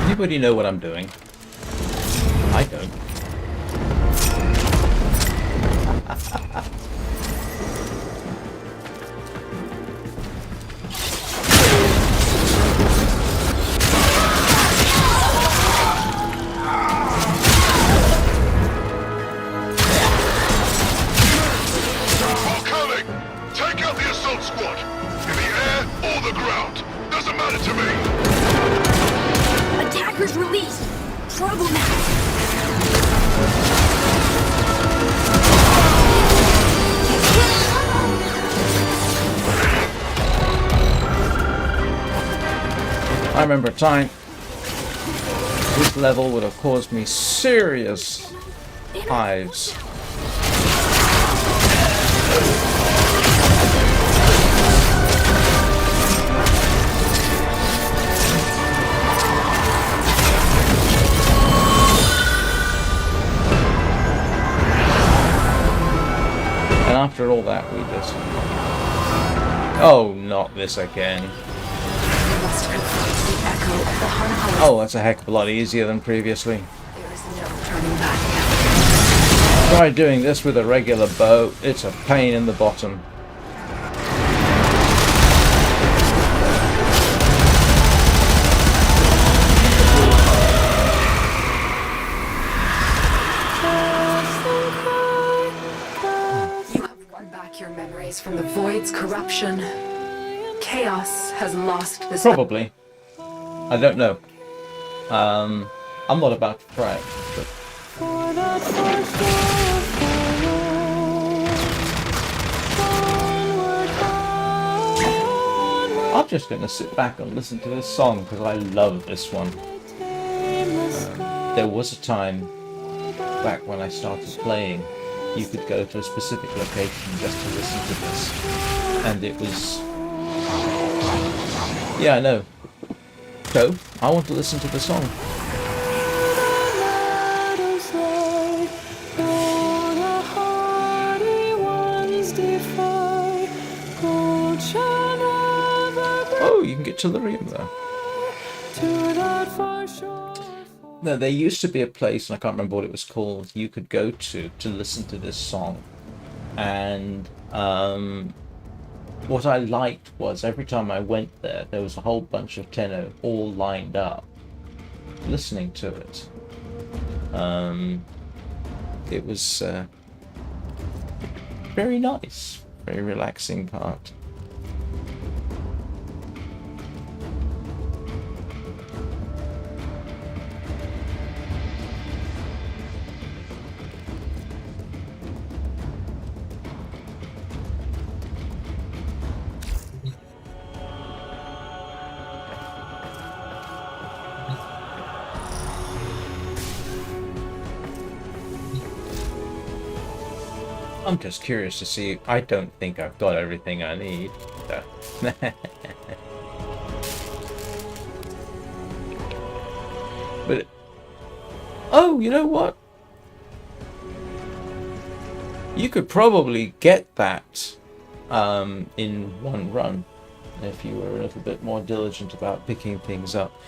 Anybody know what I'm doing? I don't. More coming! Take out the assault squad! In the air or the ground! Doesn't matter to me! Attackers released! Trouble now! I remember a time this level would have caused me serious hives. And after all that, we just... Oh, not this again. Must confront the echo of the Hun. Oh, that's a heck of a lot easier than previously. There is no turning back now. Try doing this with a regular bow. It's a pain in the bottom. You have won back your memories from the Void's corruption. Chaos has lost this. Probably. I don't know. I'm not about to try it. But... I'm just going to sit back and listen to this song because I love this one. There was a time back when I started playing, you could go to a specific location just to listen to this. And it was... Yeah, I know. So, I want to listen to the song. Oh, you can get Tellurium there. No, there used to be a place, and I can't remember what it was called, you could go to listen to this song. And what I liked was every time I went there, there was a whole bunch of Tenno all lined up, listening to it. It was very nice, very relaxing part. I'm just curious to see. I don't think I've got everything I need. So. But oh, you know what? You could probably get that in one run if you were a little bit more diligent about picking things up.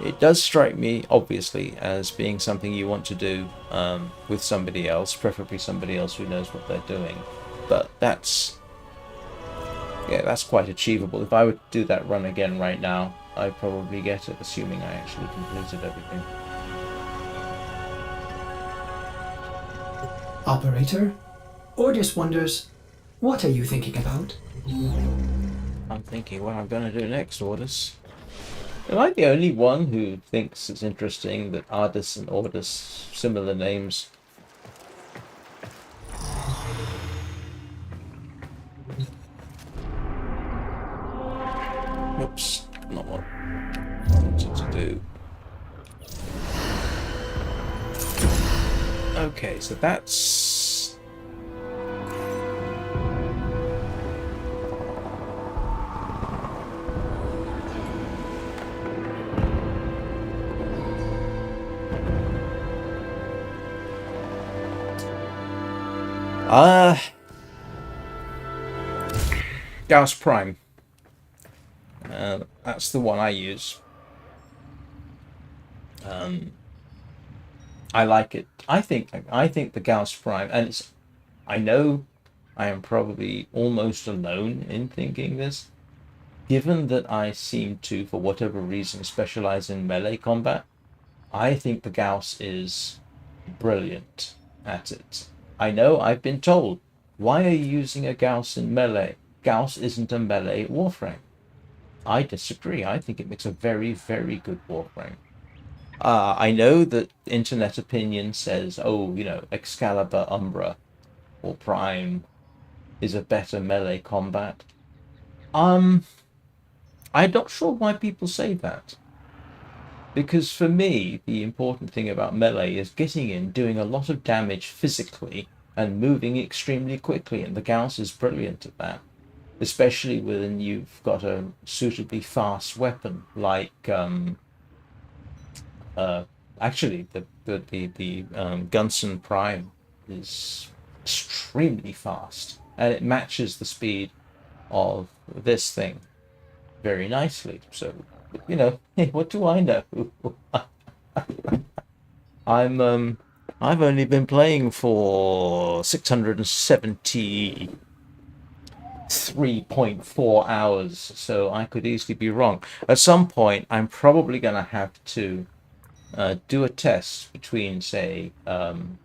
It does strike me, obviously, as being something you want to do with somebody else, preferably somebody else who knows what they're doing. But that's Yeah, that's quite achievable. If I were to do that run again right now, I'd probably get it, assuming I actually completed everything. Operator? Ordis wonders, what are you thinking about? I'm thinking what I'm going to do next, Ordis. Am I the only one who thinks it's interesting that Ardis and Ordis, similar names? Oops, not what I wanted to do. Okay, so that's... Gauss Prime. That's the one I use. I like it. I think the Gauss Prime, and it's. I know I am probably almost alone in thinking this, given that I seem to, for whatever reason, specialize in melee combat. I think the Gauss is brilliant at it. I know I've been told, why are you using a Gauss in melee? Gauss isn't a melee Warframe. I disagree. I think it makes a very, very good Warframe. I know that internet opinion says, oh, you know, Excalibur, Umbra, or Prime is a better melee combat. I'm not sure why people say that. Because for me, the important thing about melee is getting in, doing a lot of damage physically, and moving extremely quickly, and the Gauss is brilliant at that. Especially when you've got a suitably fast weapon, like actually the Gunson Prime is extremely fast, and it matches the speed of this thing very nicely. So, you know, hey, what do I know? I've only been playing for 673.4 hours, so I could easily be wrong. At some point, I'm probably going to have to do a test between, say, an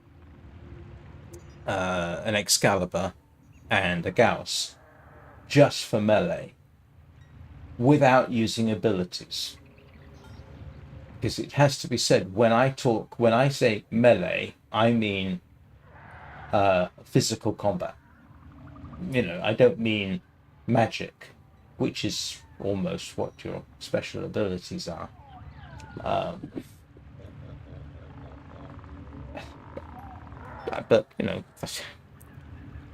Excalibur and a Gauss, just for melee, without using abilities. Because it has to be said, when I say melee, I mean physical combat. You know, I don't mean magic, which is almost what your special abilities are. But you know,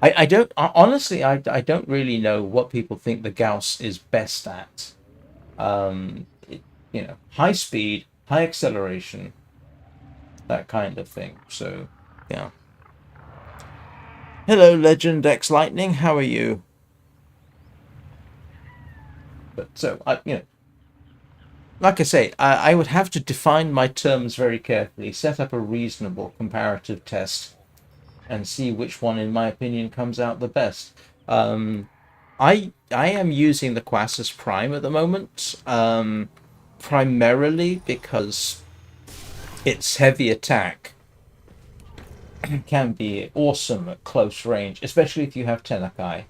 I don't honestly. I don't really know what people think the Gauss is best at. You know, high speed, high acceleration, that kind of thing. So, yeah. Hello, Legend X Lightning. How are you? But so you know, like I say, I would have to define my terms very carefully, set up a reasonable comparative test, and see which one, in my opinion, comes out the best. I am using the Quassus Prime at the moment, primarily because its heavy attack can be awesome at close range, especially if you have Tenakai,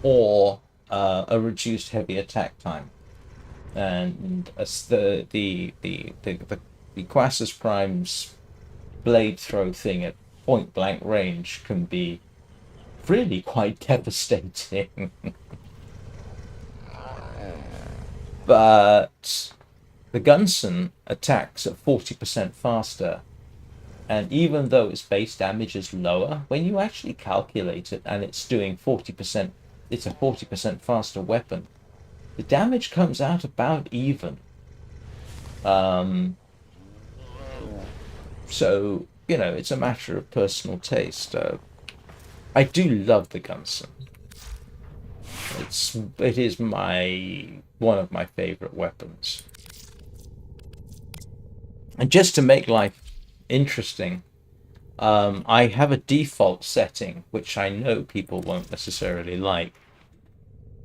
or a reduced heavy attack time. And the Quassus Prime's blade throw thing at point blank range can be really quite devastating. But the Gunson attacks at 40% faster, and even though its base damage is lower, when you actually calculate it and it's doing 40%, it's a 40% faster weapon, the damage comes out about even. So, you know, it's a matter of personal taste. I do love the Gunson. It is one of my favorite weapons. And just to make life interesting, I have a default setting, which I know people won't necessarily like,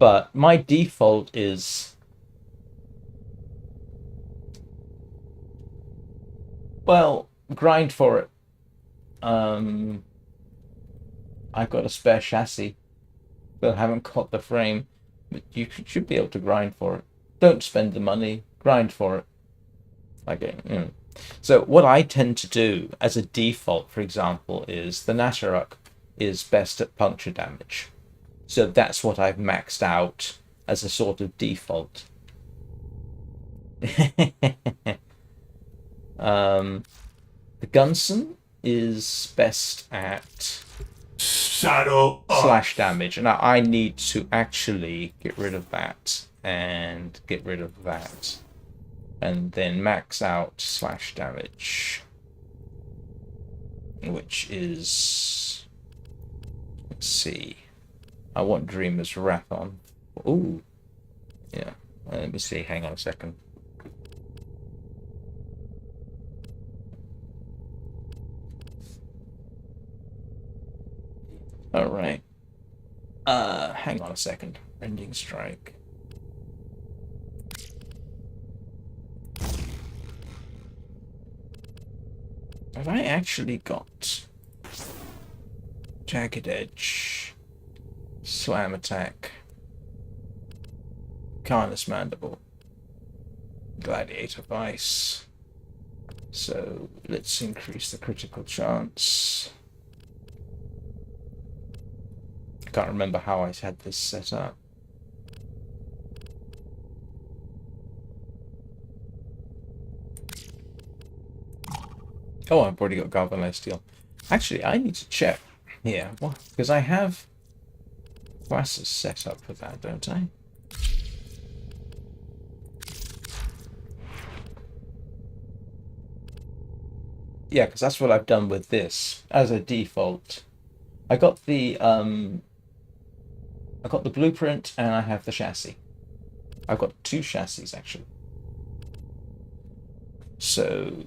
But my default is, well, grind for it. I've got a spare chassis, but I haven't got the frame. But you should be able to grind for it. Don't spend the money, grind for it. Like, So what I tend to do as a default, for example, is the Nataruk is best at puncture damage. So that's what I've maxed out as a sort of default. The Gunson is best at Saddle up. slash damage, and I need to actually get rid of that and get rid of that, and then max out slash damage, which is, let's see, I want Dreamer's Wrath on. Ooh, yeah. Let me see. Hang on a second. All right. Hang on a second. Rending Strike. Have I actually got Jagged Edge, Slam Attack, Carnus Mandible, Gladiator Vice? So let's increase the critical chance. I can't remember how I had this set up. Oh, I've already got Galvanized Steel. Actually, I need to check here. What? Because I have classes set up for that, don't I? Yeah, because that's what I've done with this as a default. I got the blueprint and I have the chassis. I've got two chassis actually. So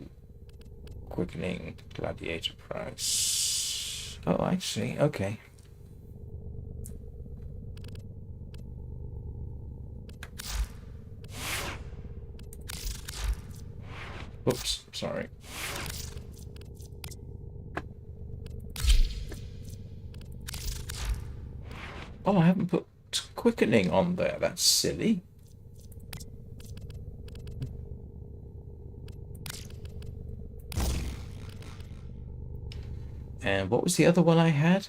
quickening gladiator price. Oh, I see. Okay. Oops, sorry. Oh, I haven't put quickening on there. That's silly. And what was the other one I had?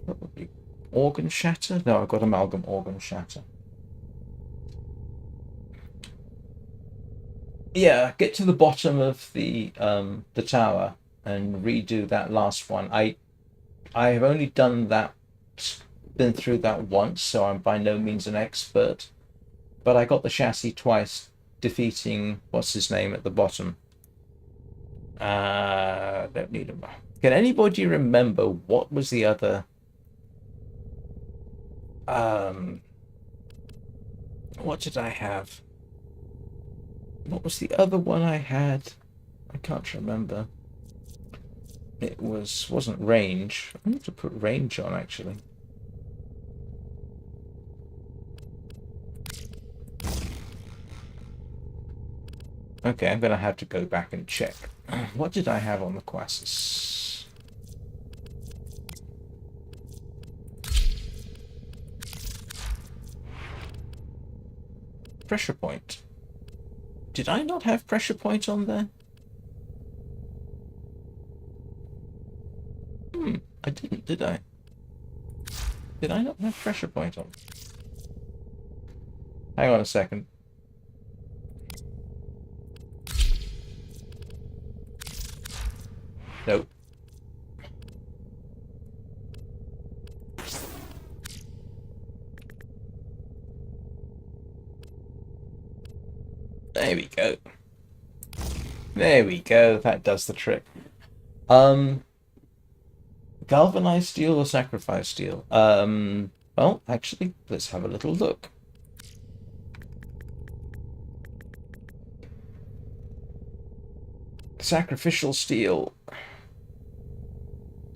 Probably Organ Shatter? No, I've got Amalgam Organ Shatter. Yeah, get to the bottom of the tower and redo that last one. I have only done that, been through that once, so I'm by no means an expert. But I got the chassis twice, defeating what's his name at the bottom. Don't need him. Can anybody remember what was the other? What did I have? What was the other one I had? I can't remember. It wasn't range. I need to put range on actually. Okay, I'm gonna have to go back and check. What did I have on the Quassus? Pressure point. Did I not have pressure point on there? I didn't, did I? Did I not have pressure point on? Hang on a second. Nope. There we go. There we go. That does the trick. Galvanized steel or sacrifice steel? Well, actually, let's have a little look. Sacrificial steel.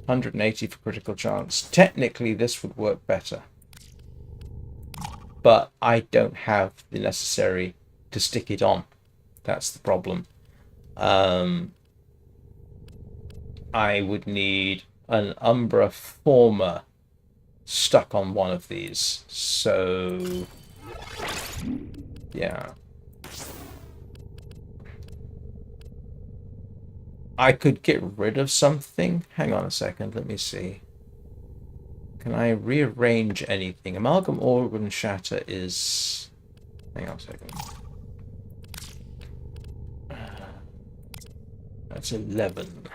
180 for critical chance. Technically, this would work better. But I don't have the necessary to stick it on. That's the problem. I would need an Umbra Former stuck on one of these. So, yeah. I could get rid of something. Hang on a second, let me see. Can I rearrange anything? Amalgam Organ Shatter is... Hang on a second. That's 11.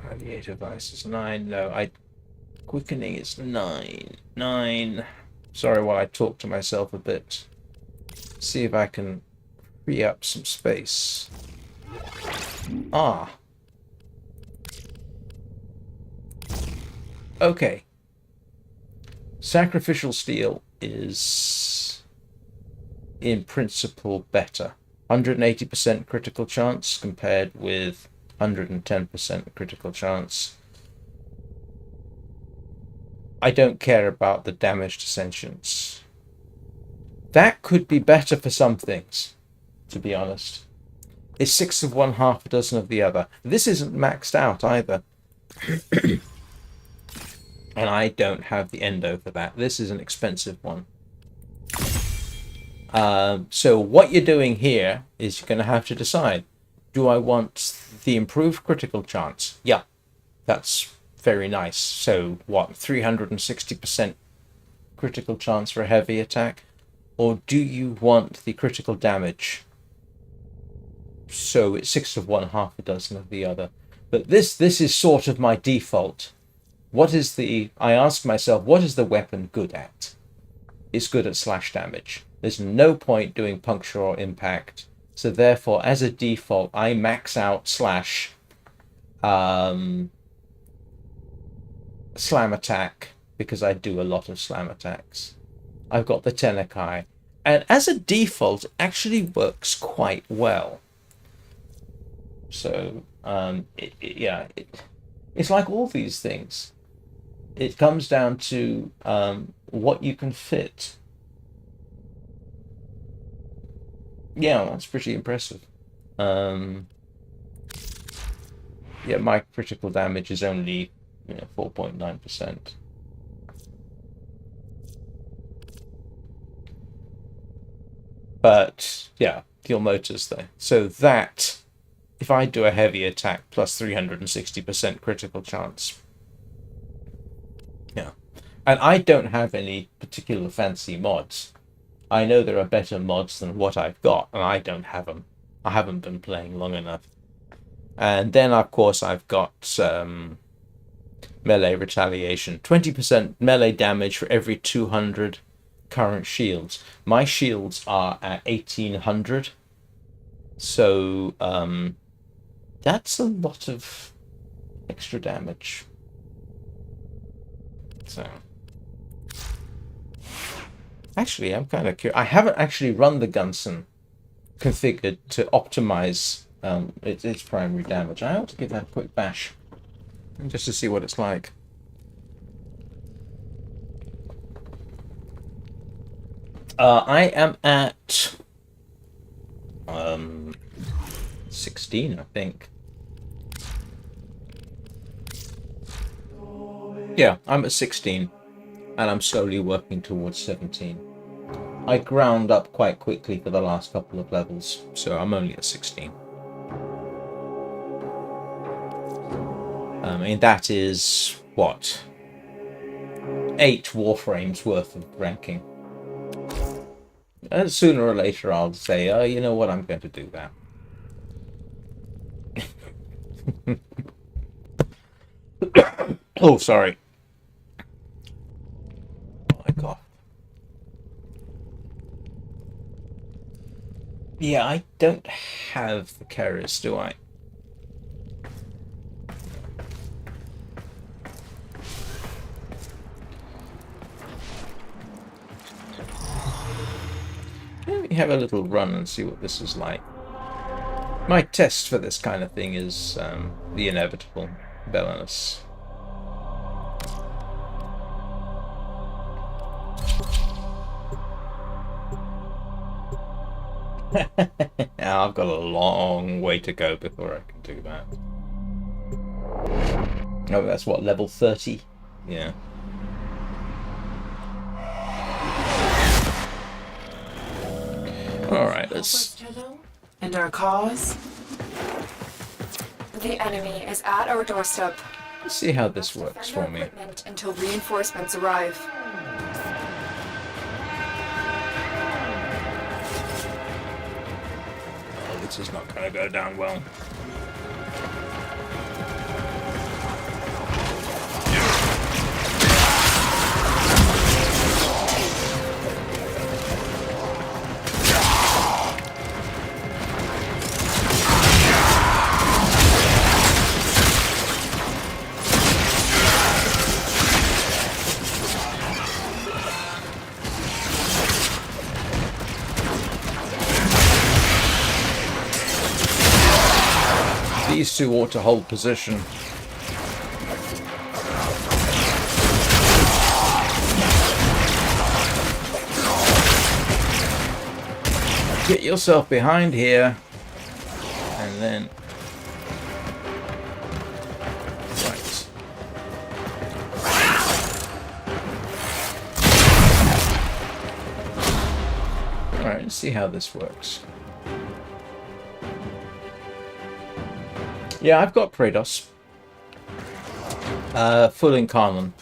Radiator Vice is 9. No, Quickening is 9. 9. Sorry while I talk to myself a bit. See if I can free up some space. Ah. Okay. Sacrificial Steel is, in principle, better. 180% critical chance compared with 110% critical chance. I don't care about the damage to sentience. That could be better for some things, to be honest. It's 6 of one, half a dozen of the other. This isn't maxed out either. And I don't have the endo for that. This is an expensive one. So what you're doing here is you're going to have to decide. Do I want the improved critical chance? Yeah, that's very nice. So what, 360% critical chance for a heavy attack? Or do you want the critical damage? So it's 6 of one, half a dozen of the other. But this is sort of my default. I ask myself, what is the weapon good at? It's good at slash damage. There's no point doing puncture or impact. So therefore, as a default, I max out slash slam attack because I do a lot of slam attacks. I've got the Tenekai. And as a default, it actually works quite well. So, it's like all these things. It comes down to what you can fit. Yeah, that's pretty impressive. Yeah, my critical damage is only 4.9%. But yeah, Gil Motors though. So that, if I do a heavy attack plus 360% critical chance. Yeah. And I don't have any particular fancy mods. I know there are better mods than what I've got, and I don't have them. I haven't been playing long enough. And then, of course, I've got melee retaliation. 20% melee damage for every 200 current shields. My shields are at 1800. So, that's a lot of extra damage. So... Actually, I'm kind of curious. I haven't actually run the Gunson configured to optimize its primary damage. I ought to give that a quick bash just to see what it's like. I am at 16, I think. Yeah, I'm at 16. And I'm slowly working towards 17. I ground up quite quickly for the last couple of levels, so I'm only at 16. I mean, that is, what? 8 Warframes worth of ranking. And sooner or later I'll say, oh, you know what, I'm going to do that. Oh, sorry. God. Yeah, I don't have the carriers, do I? Let me have a little run and see what this is like. My test for this kind of thing is the inevitable Belenus. I've got a long way to go before I can do that. Oh, that's what, level 30? Yeah. Alright, let's... And our cause? The enemy is at our doorstep. Let's see how this works for me. Until reinforcements arrive. Oh, this is not going to go down well. These two ought to hold position. Get yourself behind here, and then... Right. Alright, let's see how this works. Yeah, I've got Praedos. Full Incarnon.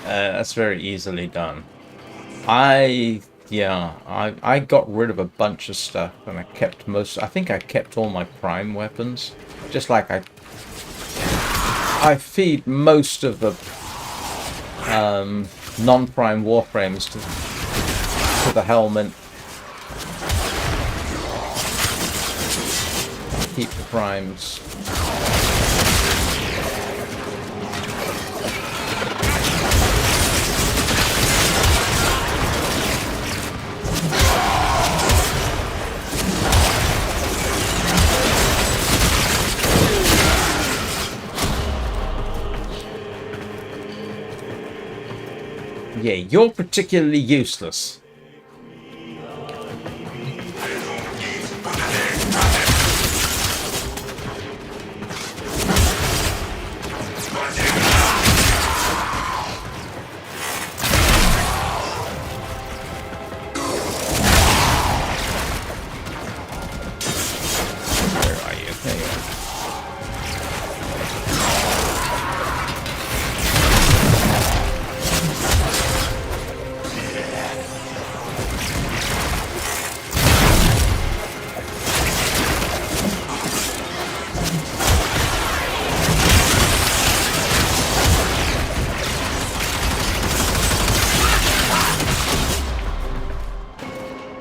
That's very easily done. I got rid of a bunch of stuff and I kept most. I think I kept all my prime weapons. Just like I feed most of the non-prime warframes to the helmet. Keep the primes. Yeah, you're particularly useless. Where are you? There you are.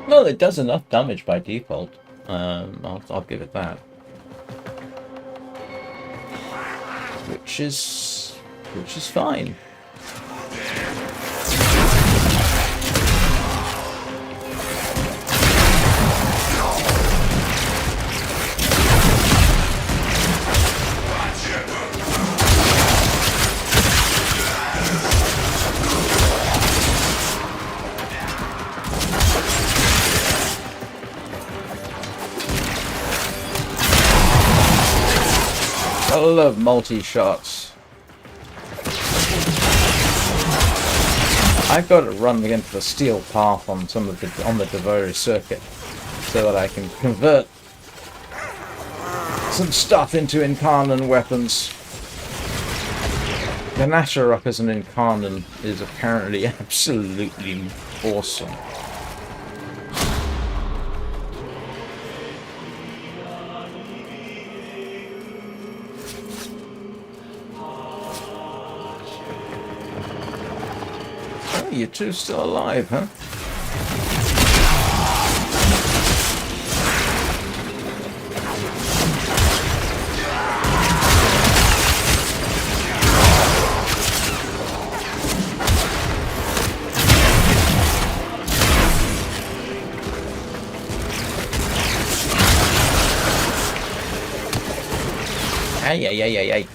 Well, it does enough damage by default. I'll give it that. Which is fine. I love multi-shots. I've got to run against the steel path on some of the Devori circuit. so that I can convert some stuff into Incarnon weapons. The Nasharok as an Incarnon is apparently absolutely awesome. Oh, you two still alive, huh? Ay, ay, ay, ay, ay.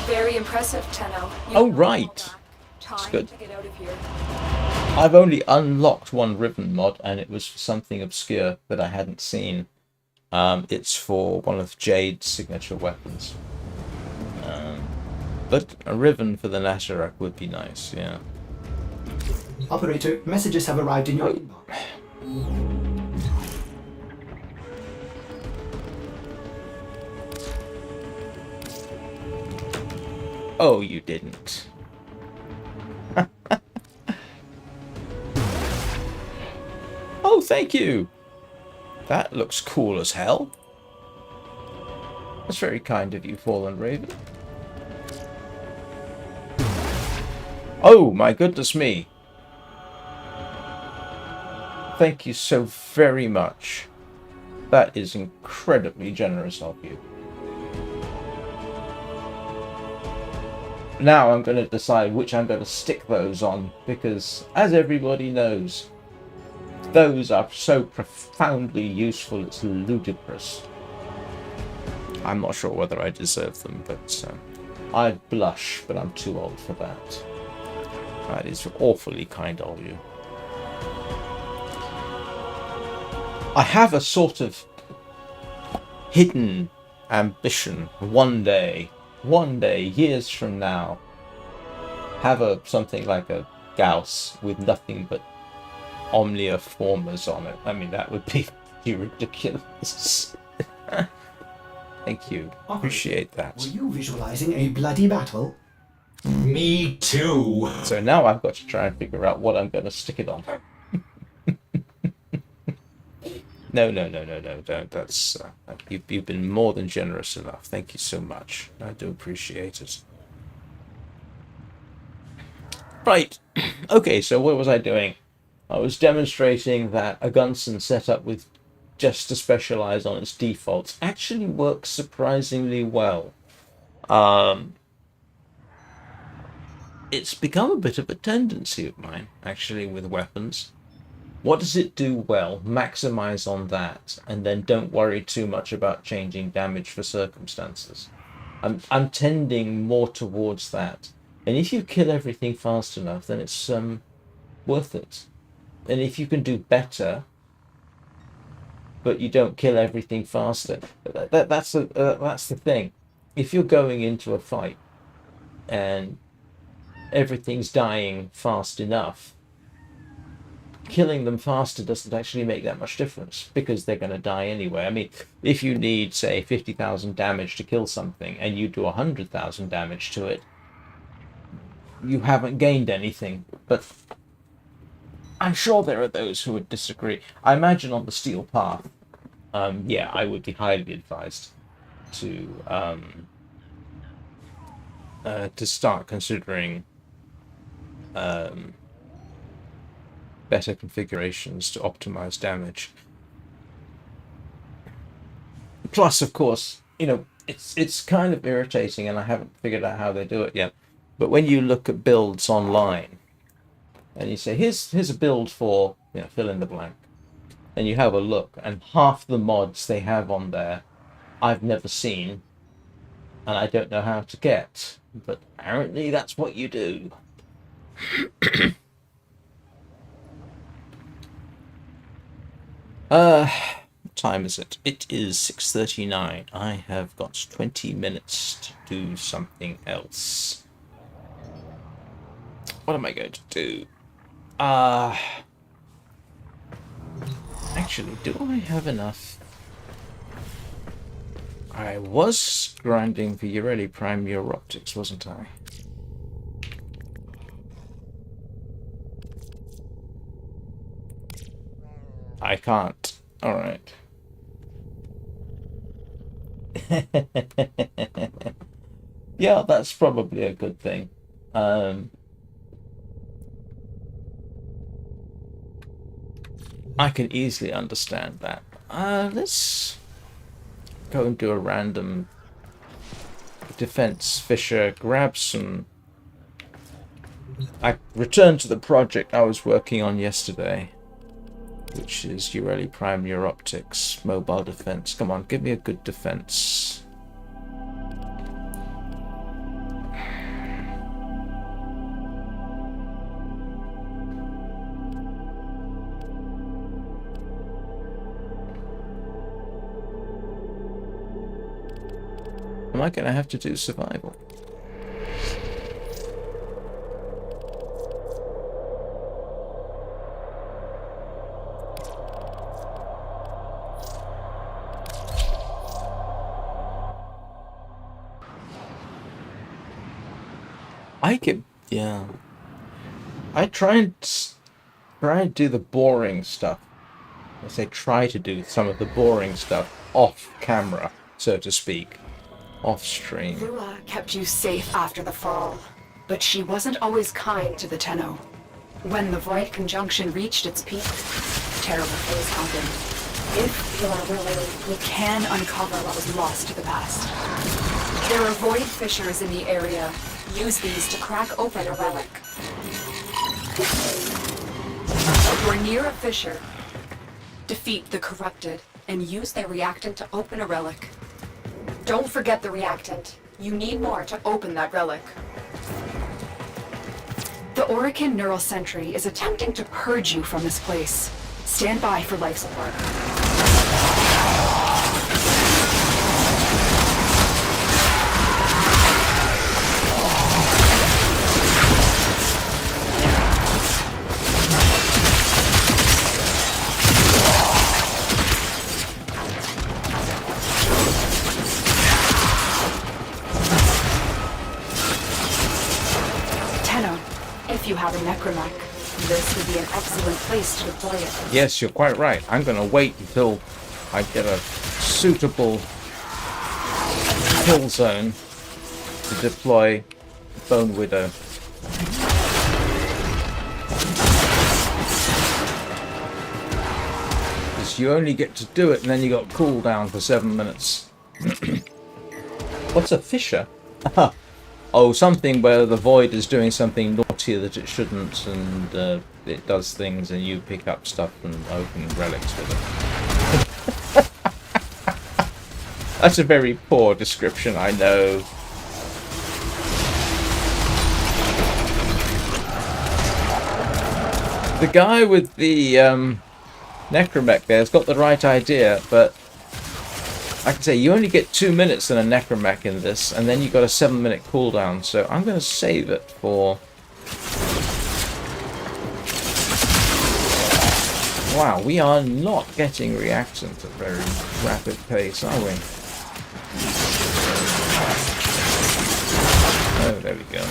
Very impressive, Tenno. Oh, right. That's good. I've only unlocked one Riven mod, and it was for something obscure that I hadn't seen. It's for one of Jade's signature weapons. But a Riven for the Nasharok would be nice, yeah. Operator, messages have arrived in your inbox. Oh, you didn't. Oh, thank you. That looks cool as hell. That's very kind of you, Fallen Raven. Oh, my goodness me. Thank you so very much. That is incredibly generous of you. Now I'm going to decide which I'm going to stick those on, because as everybody knows, those are so profoundly useful it's ludicrous. I'm not sure whether I deserve them, but I'd blush, but I'm too old for that. That is awfully kind of you. I have a sort of hidden ambition one day, years from now, have something like a Gauss with nothing but Omnia formers on it. I mean, that would be ridiculous. Thank you. Appreciate that. Were you visualizing a bloody battle? Me too. So now I've got to try and figure out what I'm going to stick it on. No, don't. That's you've been more than generous enough. Thank you so much. I do appreciate it. Right. Okay, so what was I doing? I was demonstrating that a Gunson setup with just to specialize on its defaults actually works surprisingly well. It's become a bit of a tendency of mine, actually, with weapons. What does it do well? Maximize on that, and then don't worry too much about changing damage for circumstances. I'm tending more towards that. And if you kill everything fast enough, then it's worth it. And if you can do better, but you don't kill everything faster, that's the thing. If you're going into a fight and everything's dying fast enough, killing them faster doesn't actually make that much difference, because they're going to die anyway. I mean, if you need, say, 50,000 damage to kill something and you do 100,000 damage to it, you haven't gained anything. But I'm sure there are those who would disagree. I imagine on the Steel Path, yeah, I would be highly advised to start considering better configurations to optimize damage. Plus, of course, you know, it's kind of irritating, and I haven't figured out how they do it yet. But when you look at builds online, and you say, here's a build for, fill in the blank, and you have a look, and half the mods they have on there I've never seen, and I don't know how to get. But apparently that's what you do. What time is it? It is 6:39. I have got 20 minutes to do something else. What am I going to do? Actually, do I have enough? I was grinding for Ureli Prime Neuroptics, wasn't I? I can't. Alright. Yeah, that's probably a good thing. I can easily understand that. Let's go and do a random defense Fisher, grab some... I returned to the project I was working on yesterday, which is Ureli Prime Neuroptics, mobile defense. Come on, give me a good defense. Am I going to have to do survival? Yeah. I try and do the boring stuff. I say try to do some of the boring stuff off camera, so to speak. Off stream. Lua kept you safe after the fall, but she wasn't always kind to the Tenno. When the Void Conjunction reached its peak, terrible things happened. If you are willing, we can uncover what was lost to the past. There are void fissures in the area. Use these to crack open a relic. If you're near a fissure, defeat the corrupted and use their reactant to open a relic. Don't forget the reactant. You need more to open that relic. The Orican Neural Sentry is attempting to purge you from this place. Stand by for life support. If you have a necromech, this would be an excellent place to deploy it. Yes, you're quite right. I'm going to wait until I get a suitable kill zone to deploy Bone Widow. Because you only get to do it and then you got cooldown for 7 minutes. What's a fissure? Oh, something where the void is doing something naughty that it shouldn't, and it does things, and you pick up stuff and open relics with it. That's a very poor description, I know. The guy with the necromech there has got the right idea, but I can say you only get 2 minutes in a necromech in this, and then you've got a 7-minute cooldown, so I'm going to save it for... Wow, we are not getting reactant at a very rapid pace, are we? Oh, there we go.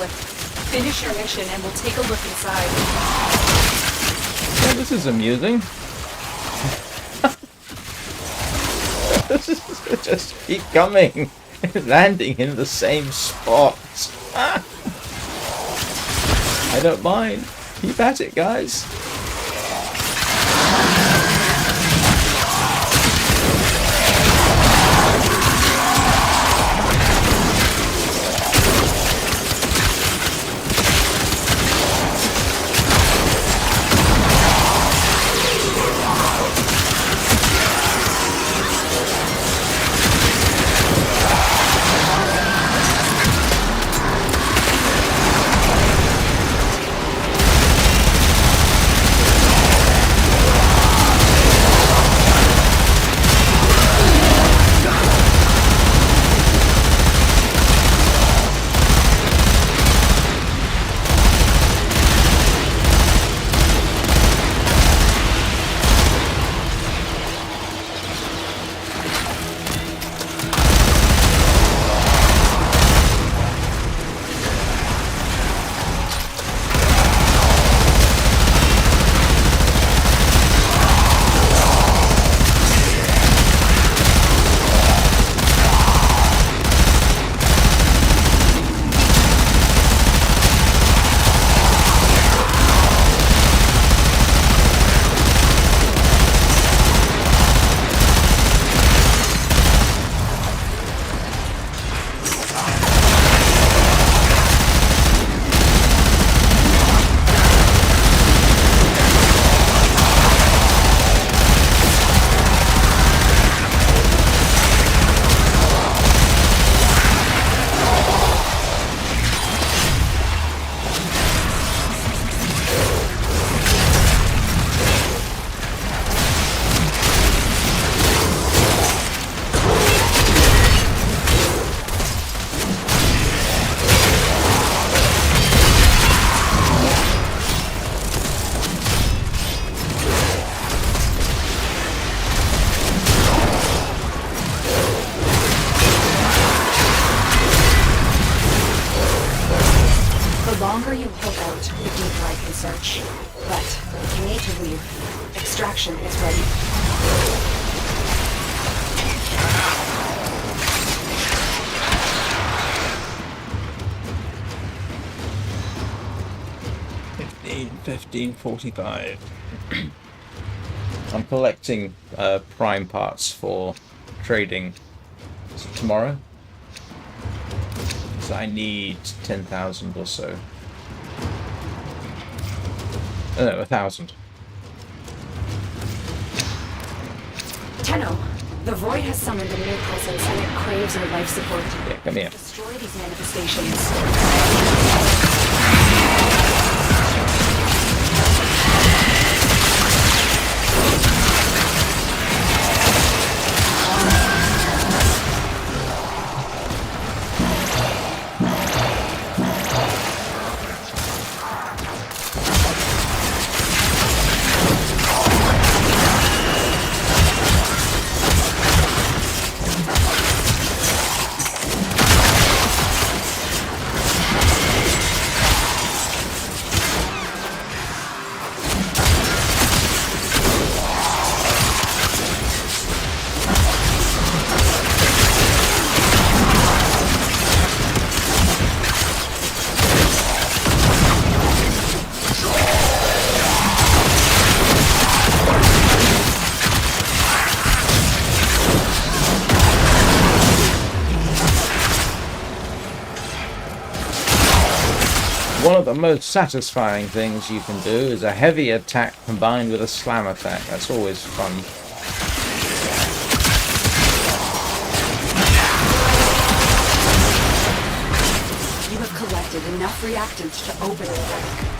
with. Finish your mission and we'll take a look inside. Yeah, this is amusing. Just keep coming. Landing in the same spot. I don't mind. Keep at it, guys. search. But you need to leave. Extraction is ready. $15.45. I'm collecting prime parts for trading. Is it tomorrow? So I need 10,000 or so. Oh, no, 1,000. Tenno, the Void has summoned a new presence and it craves your life support. Yeah, come here. Destroy these manifestations. One of the most satisfying things you can do is a heavy attack combined with a slam attack. That's always fun. You have collected enough reactants to open the work.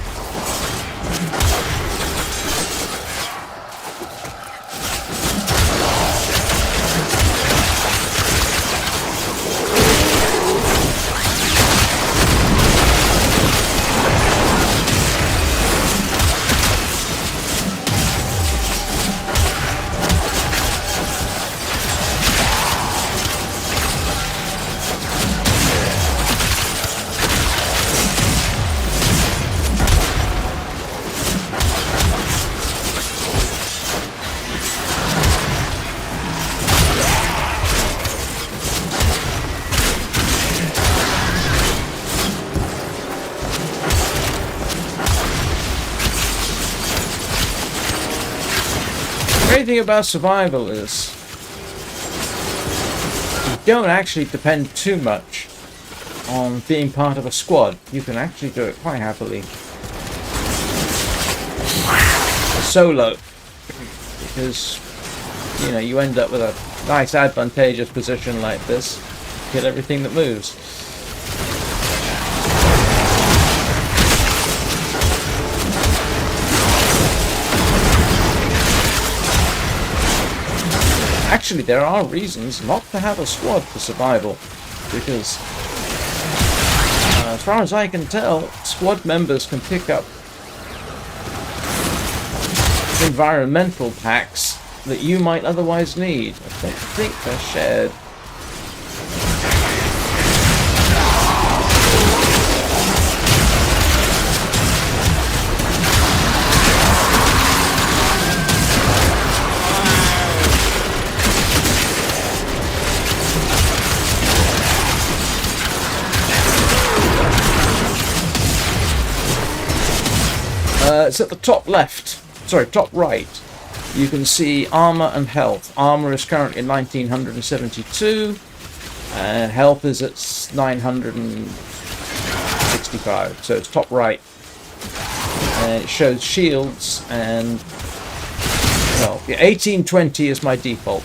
great thing about survival is you don't actually depend too much on being part of a squad. You can actually do it quite happily solo, because you know you end up with a nice advantageous position like this, kill everything that moves. Actually, there are reasons not to have a squad for survival, because as far as I can tell, squad members can pick up environmental packs that you might otherwise need. I don't think they're shared. It's at the top left, sorry, top right. You can see armor and health. Armor is currently 1972, and health is at 965. So it's top right, and it shows shields and well, yeah, 1820 is my default,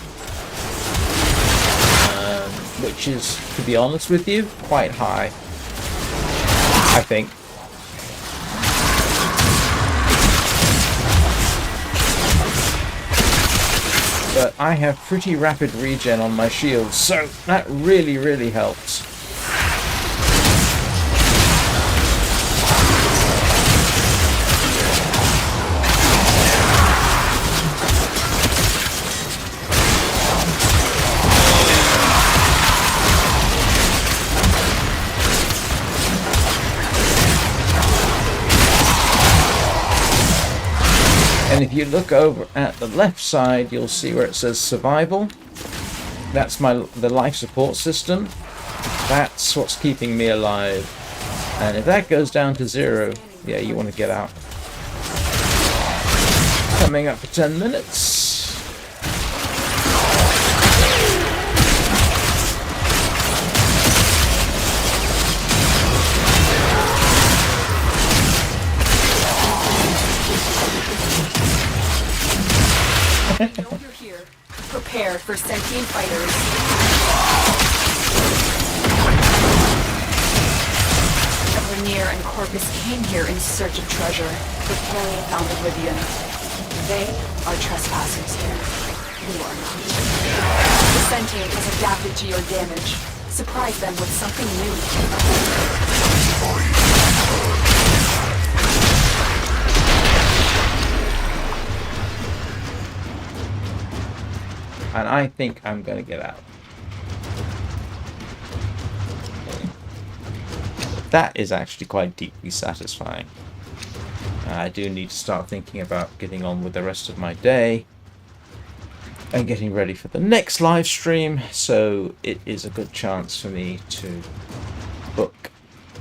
which is, to be honest with you, quite high, I think. But I have pretty rapid regen on my shields, so that really, really helps. And if you look over at the left side, you'll see where it says survival. That's the life support system. That's what's keeping me alive. And if that goes down to 0, yeah, you want to get out. Coming up for 10 minutes. Know you're here. Prepare for sentient fighters. Vernier and Corpus came here in search of treasure, but Carrion found oblivion. They are trespassers here. You are not. The sentient has adapted to your damage. Surprise them with something new. And I think I'm going to get out. That is actually quite deeply satisfying. I do need to start thinking about getting on with the rest of my day and getting ready for the next live stream, so it is a good chance for me to book.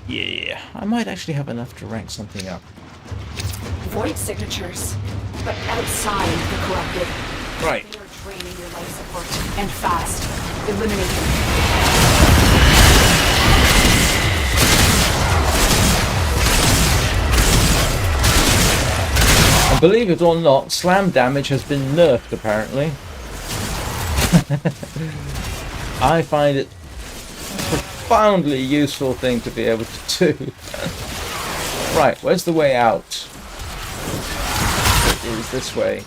Yeah, I might actually have enough to rank something up. Void signatures, but outside the corrupted. Right. They are draining your life support, and fast. Eliminate them. And believe it or not, slam damage has been nerfed apparently. I find it a profoundly useful thing to be able to do. Right, where's the way out? It is this way.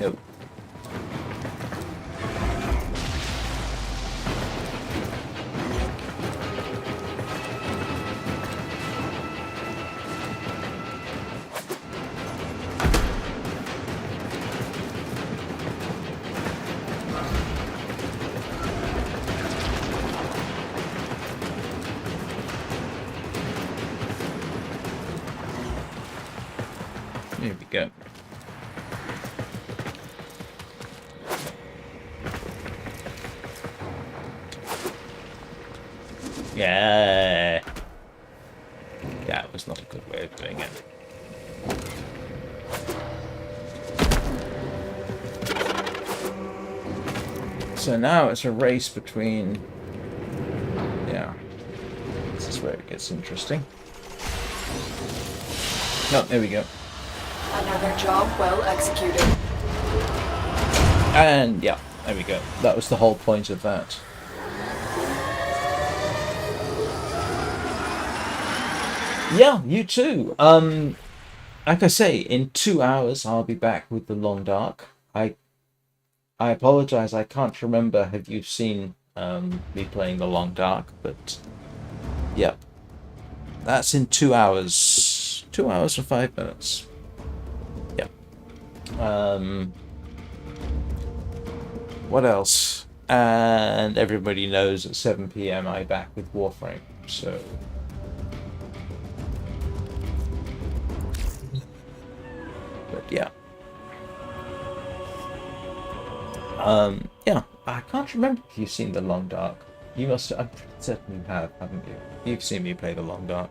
Nope. Here we go. Yeah. That was not a good way of doing it. So now it's a race between... Yeah. This is where it gets interesting. No, there we go. Another job well executed. And yeah, there we go. That was the whole point of that. Yeah, you too. Like I say, in 2 hours I'll be back with the Long Dark. I apologize, I can't remember have you seen me playing the Long Dark, but yeah. That's in 2 hours. 2 hours and 5 minutes. Yeah. What else? And everybody knows at 7 PM I'm back with Warframe, so... But yeah. Yeah, I can't remember if you've seen The Long Dark. You must, I'm certain you have, haven't you? You've seen me play The Long Dark.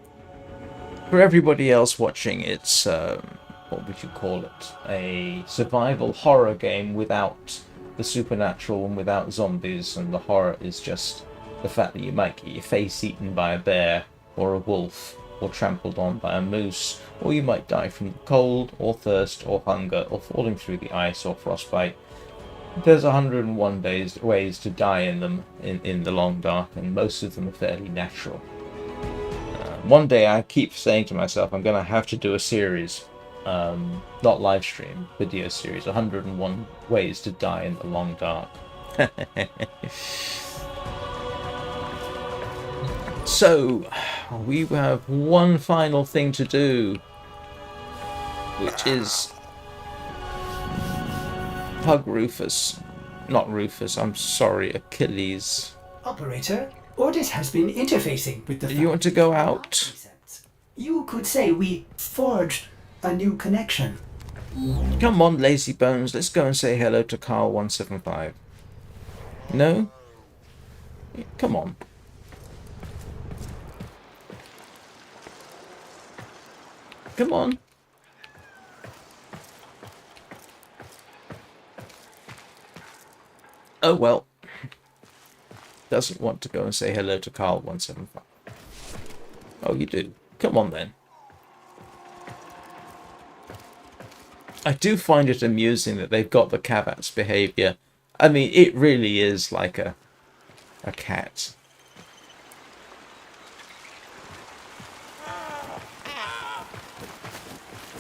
For everybody else watching, it's, what would you call it? A survival horror game without the supernatural and without zombies, and the horror is just the fact that you might get your face eaten by a bear, or a wolf, or trampled on by a moose, or you might die from cold, or thirst, or hunger, or falling through the ice, or frostbite. There's 101 ways to die in them in the Long Dark, and most of them are fairly natural. One day I keep saying to myself, I'm going to have to do a series, not live stream, video series, 101 ways to die in the Long Dark. So, we have one final thing to do, which is hug Rufus. Not Rufus, I'm sorry, Achilles. Operator, Ordis has been interfacing with the... You want to go out? You could say we forged a new connection. Come on, lazy bones, let's go and say hello to Carl 175. No? Come on. Come on. Oh well. Doesn't want to go and say hello to Carl 175. Oh, you do. Come on then. I do find it amusing that they've got the Kavat's behavior. I mean, it really is like a cat.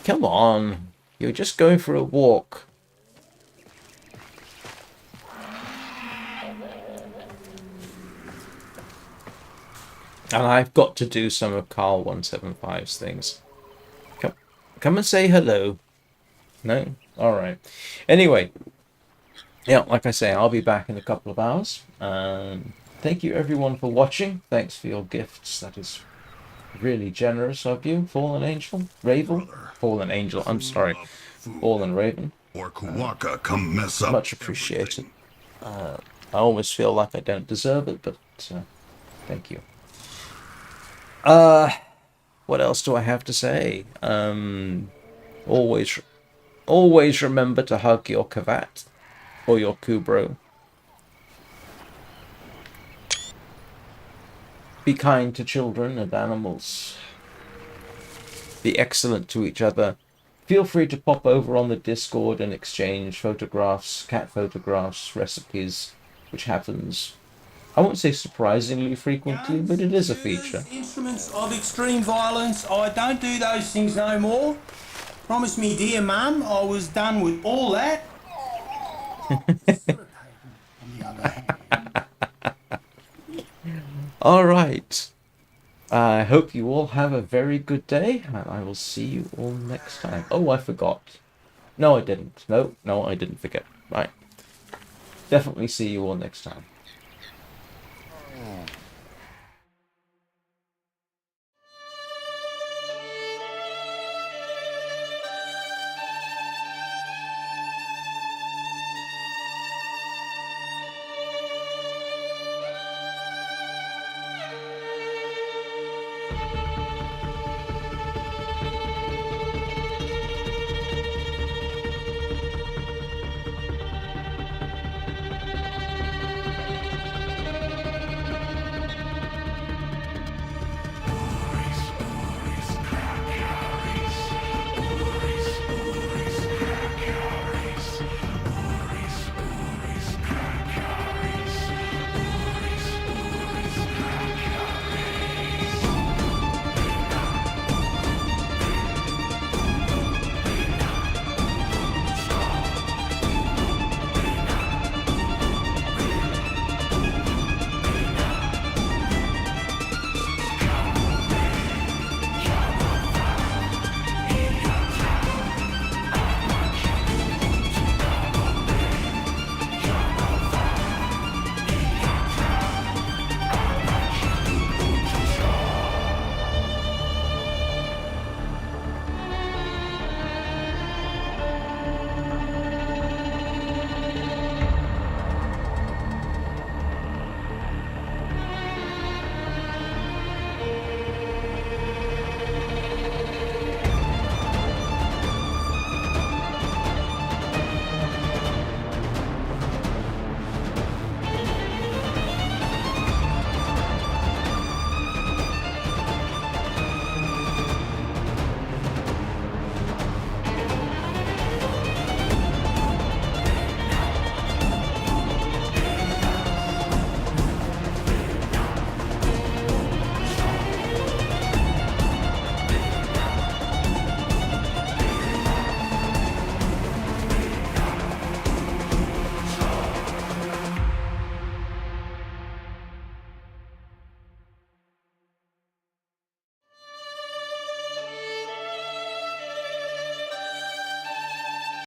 Come on. You're just going for a walk. And I've got to do some of Carl 175's things. Come and say hello. No? Alright. Anyway. Yeah, like I say, I'll be back in a couple of hours. Thank you everyone for watching. Thanks for your gifts. That is really generous of you. Fallen Angel? Raven? Fallen Angel, I'm sorry. Fallen Raven. Or Kuwaka come mess up. Much appreciated. I almost feel like I don't deserve it, but thank you. What else do I have to say? Always remember to hug your Kavat or your Kubro. Be kind to children and animals. Be excellent to each other. Feel free to pop over on the Discord and exchange photographs, cat photographs, recipes, which happens, I won't say surprisingly frequently, but it is a feature. Instruments of extreme violence, I don't do those things no more. Promise me, dear mum, I was done with all that. Alright. I hope you all have a very good day, and I will see you all next time. Oh, I forgot. No, I didn't. No, I didn't forget. Right. Definitely see you all next time.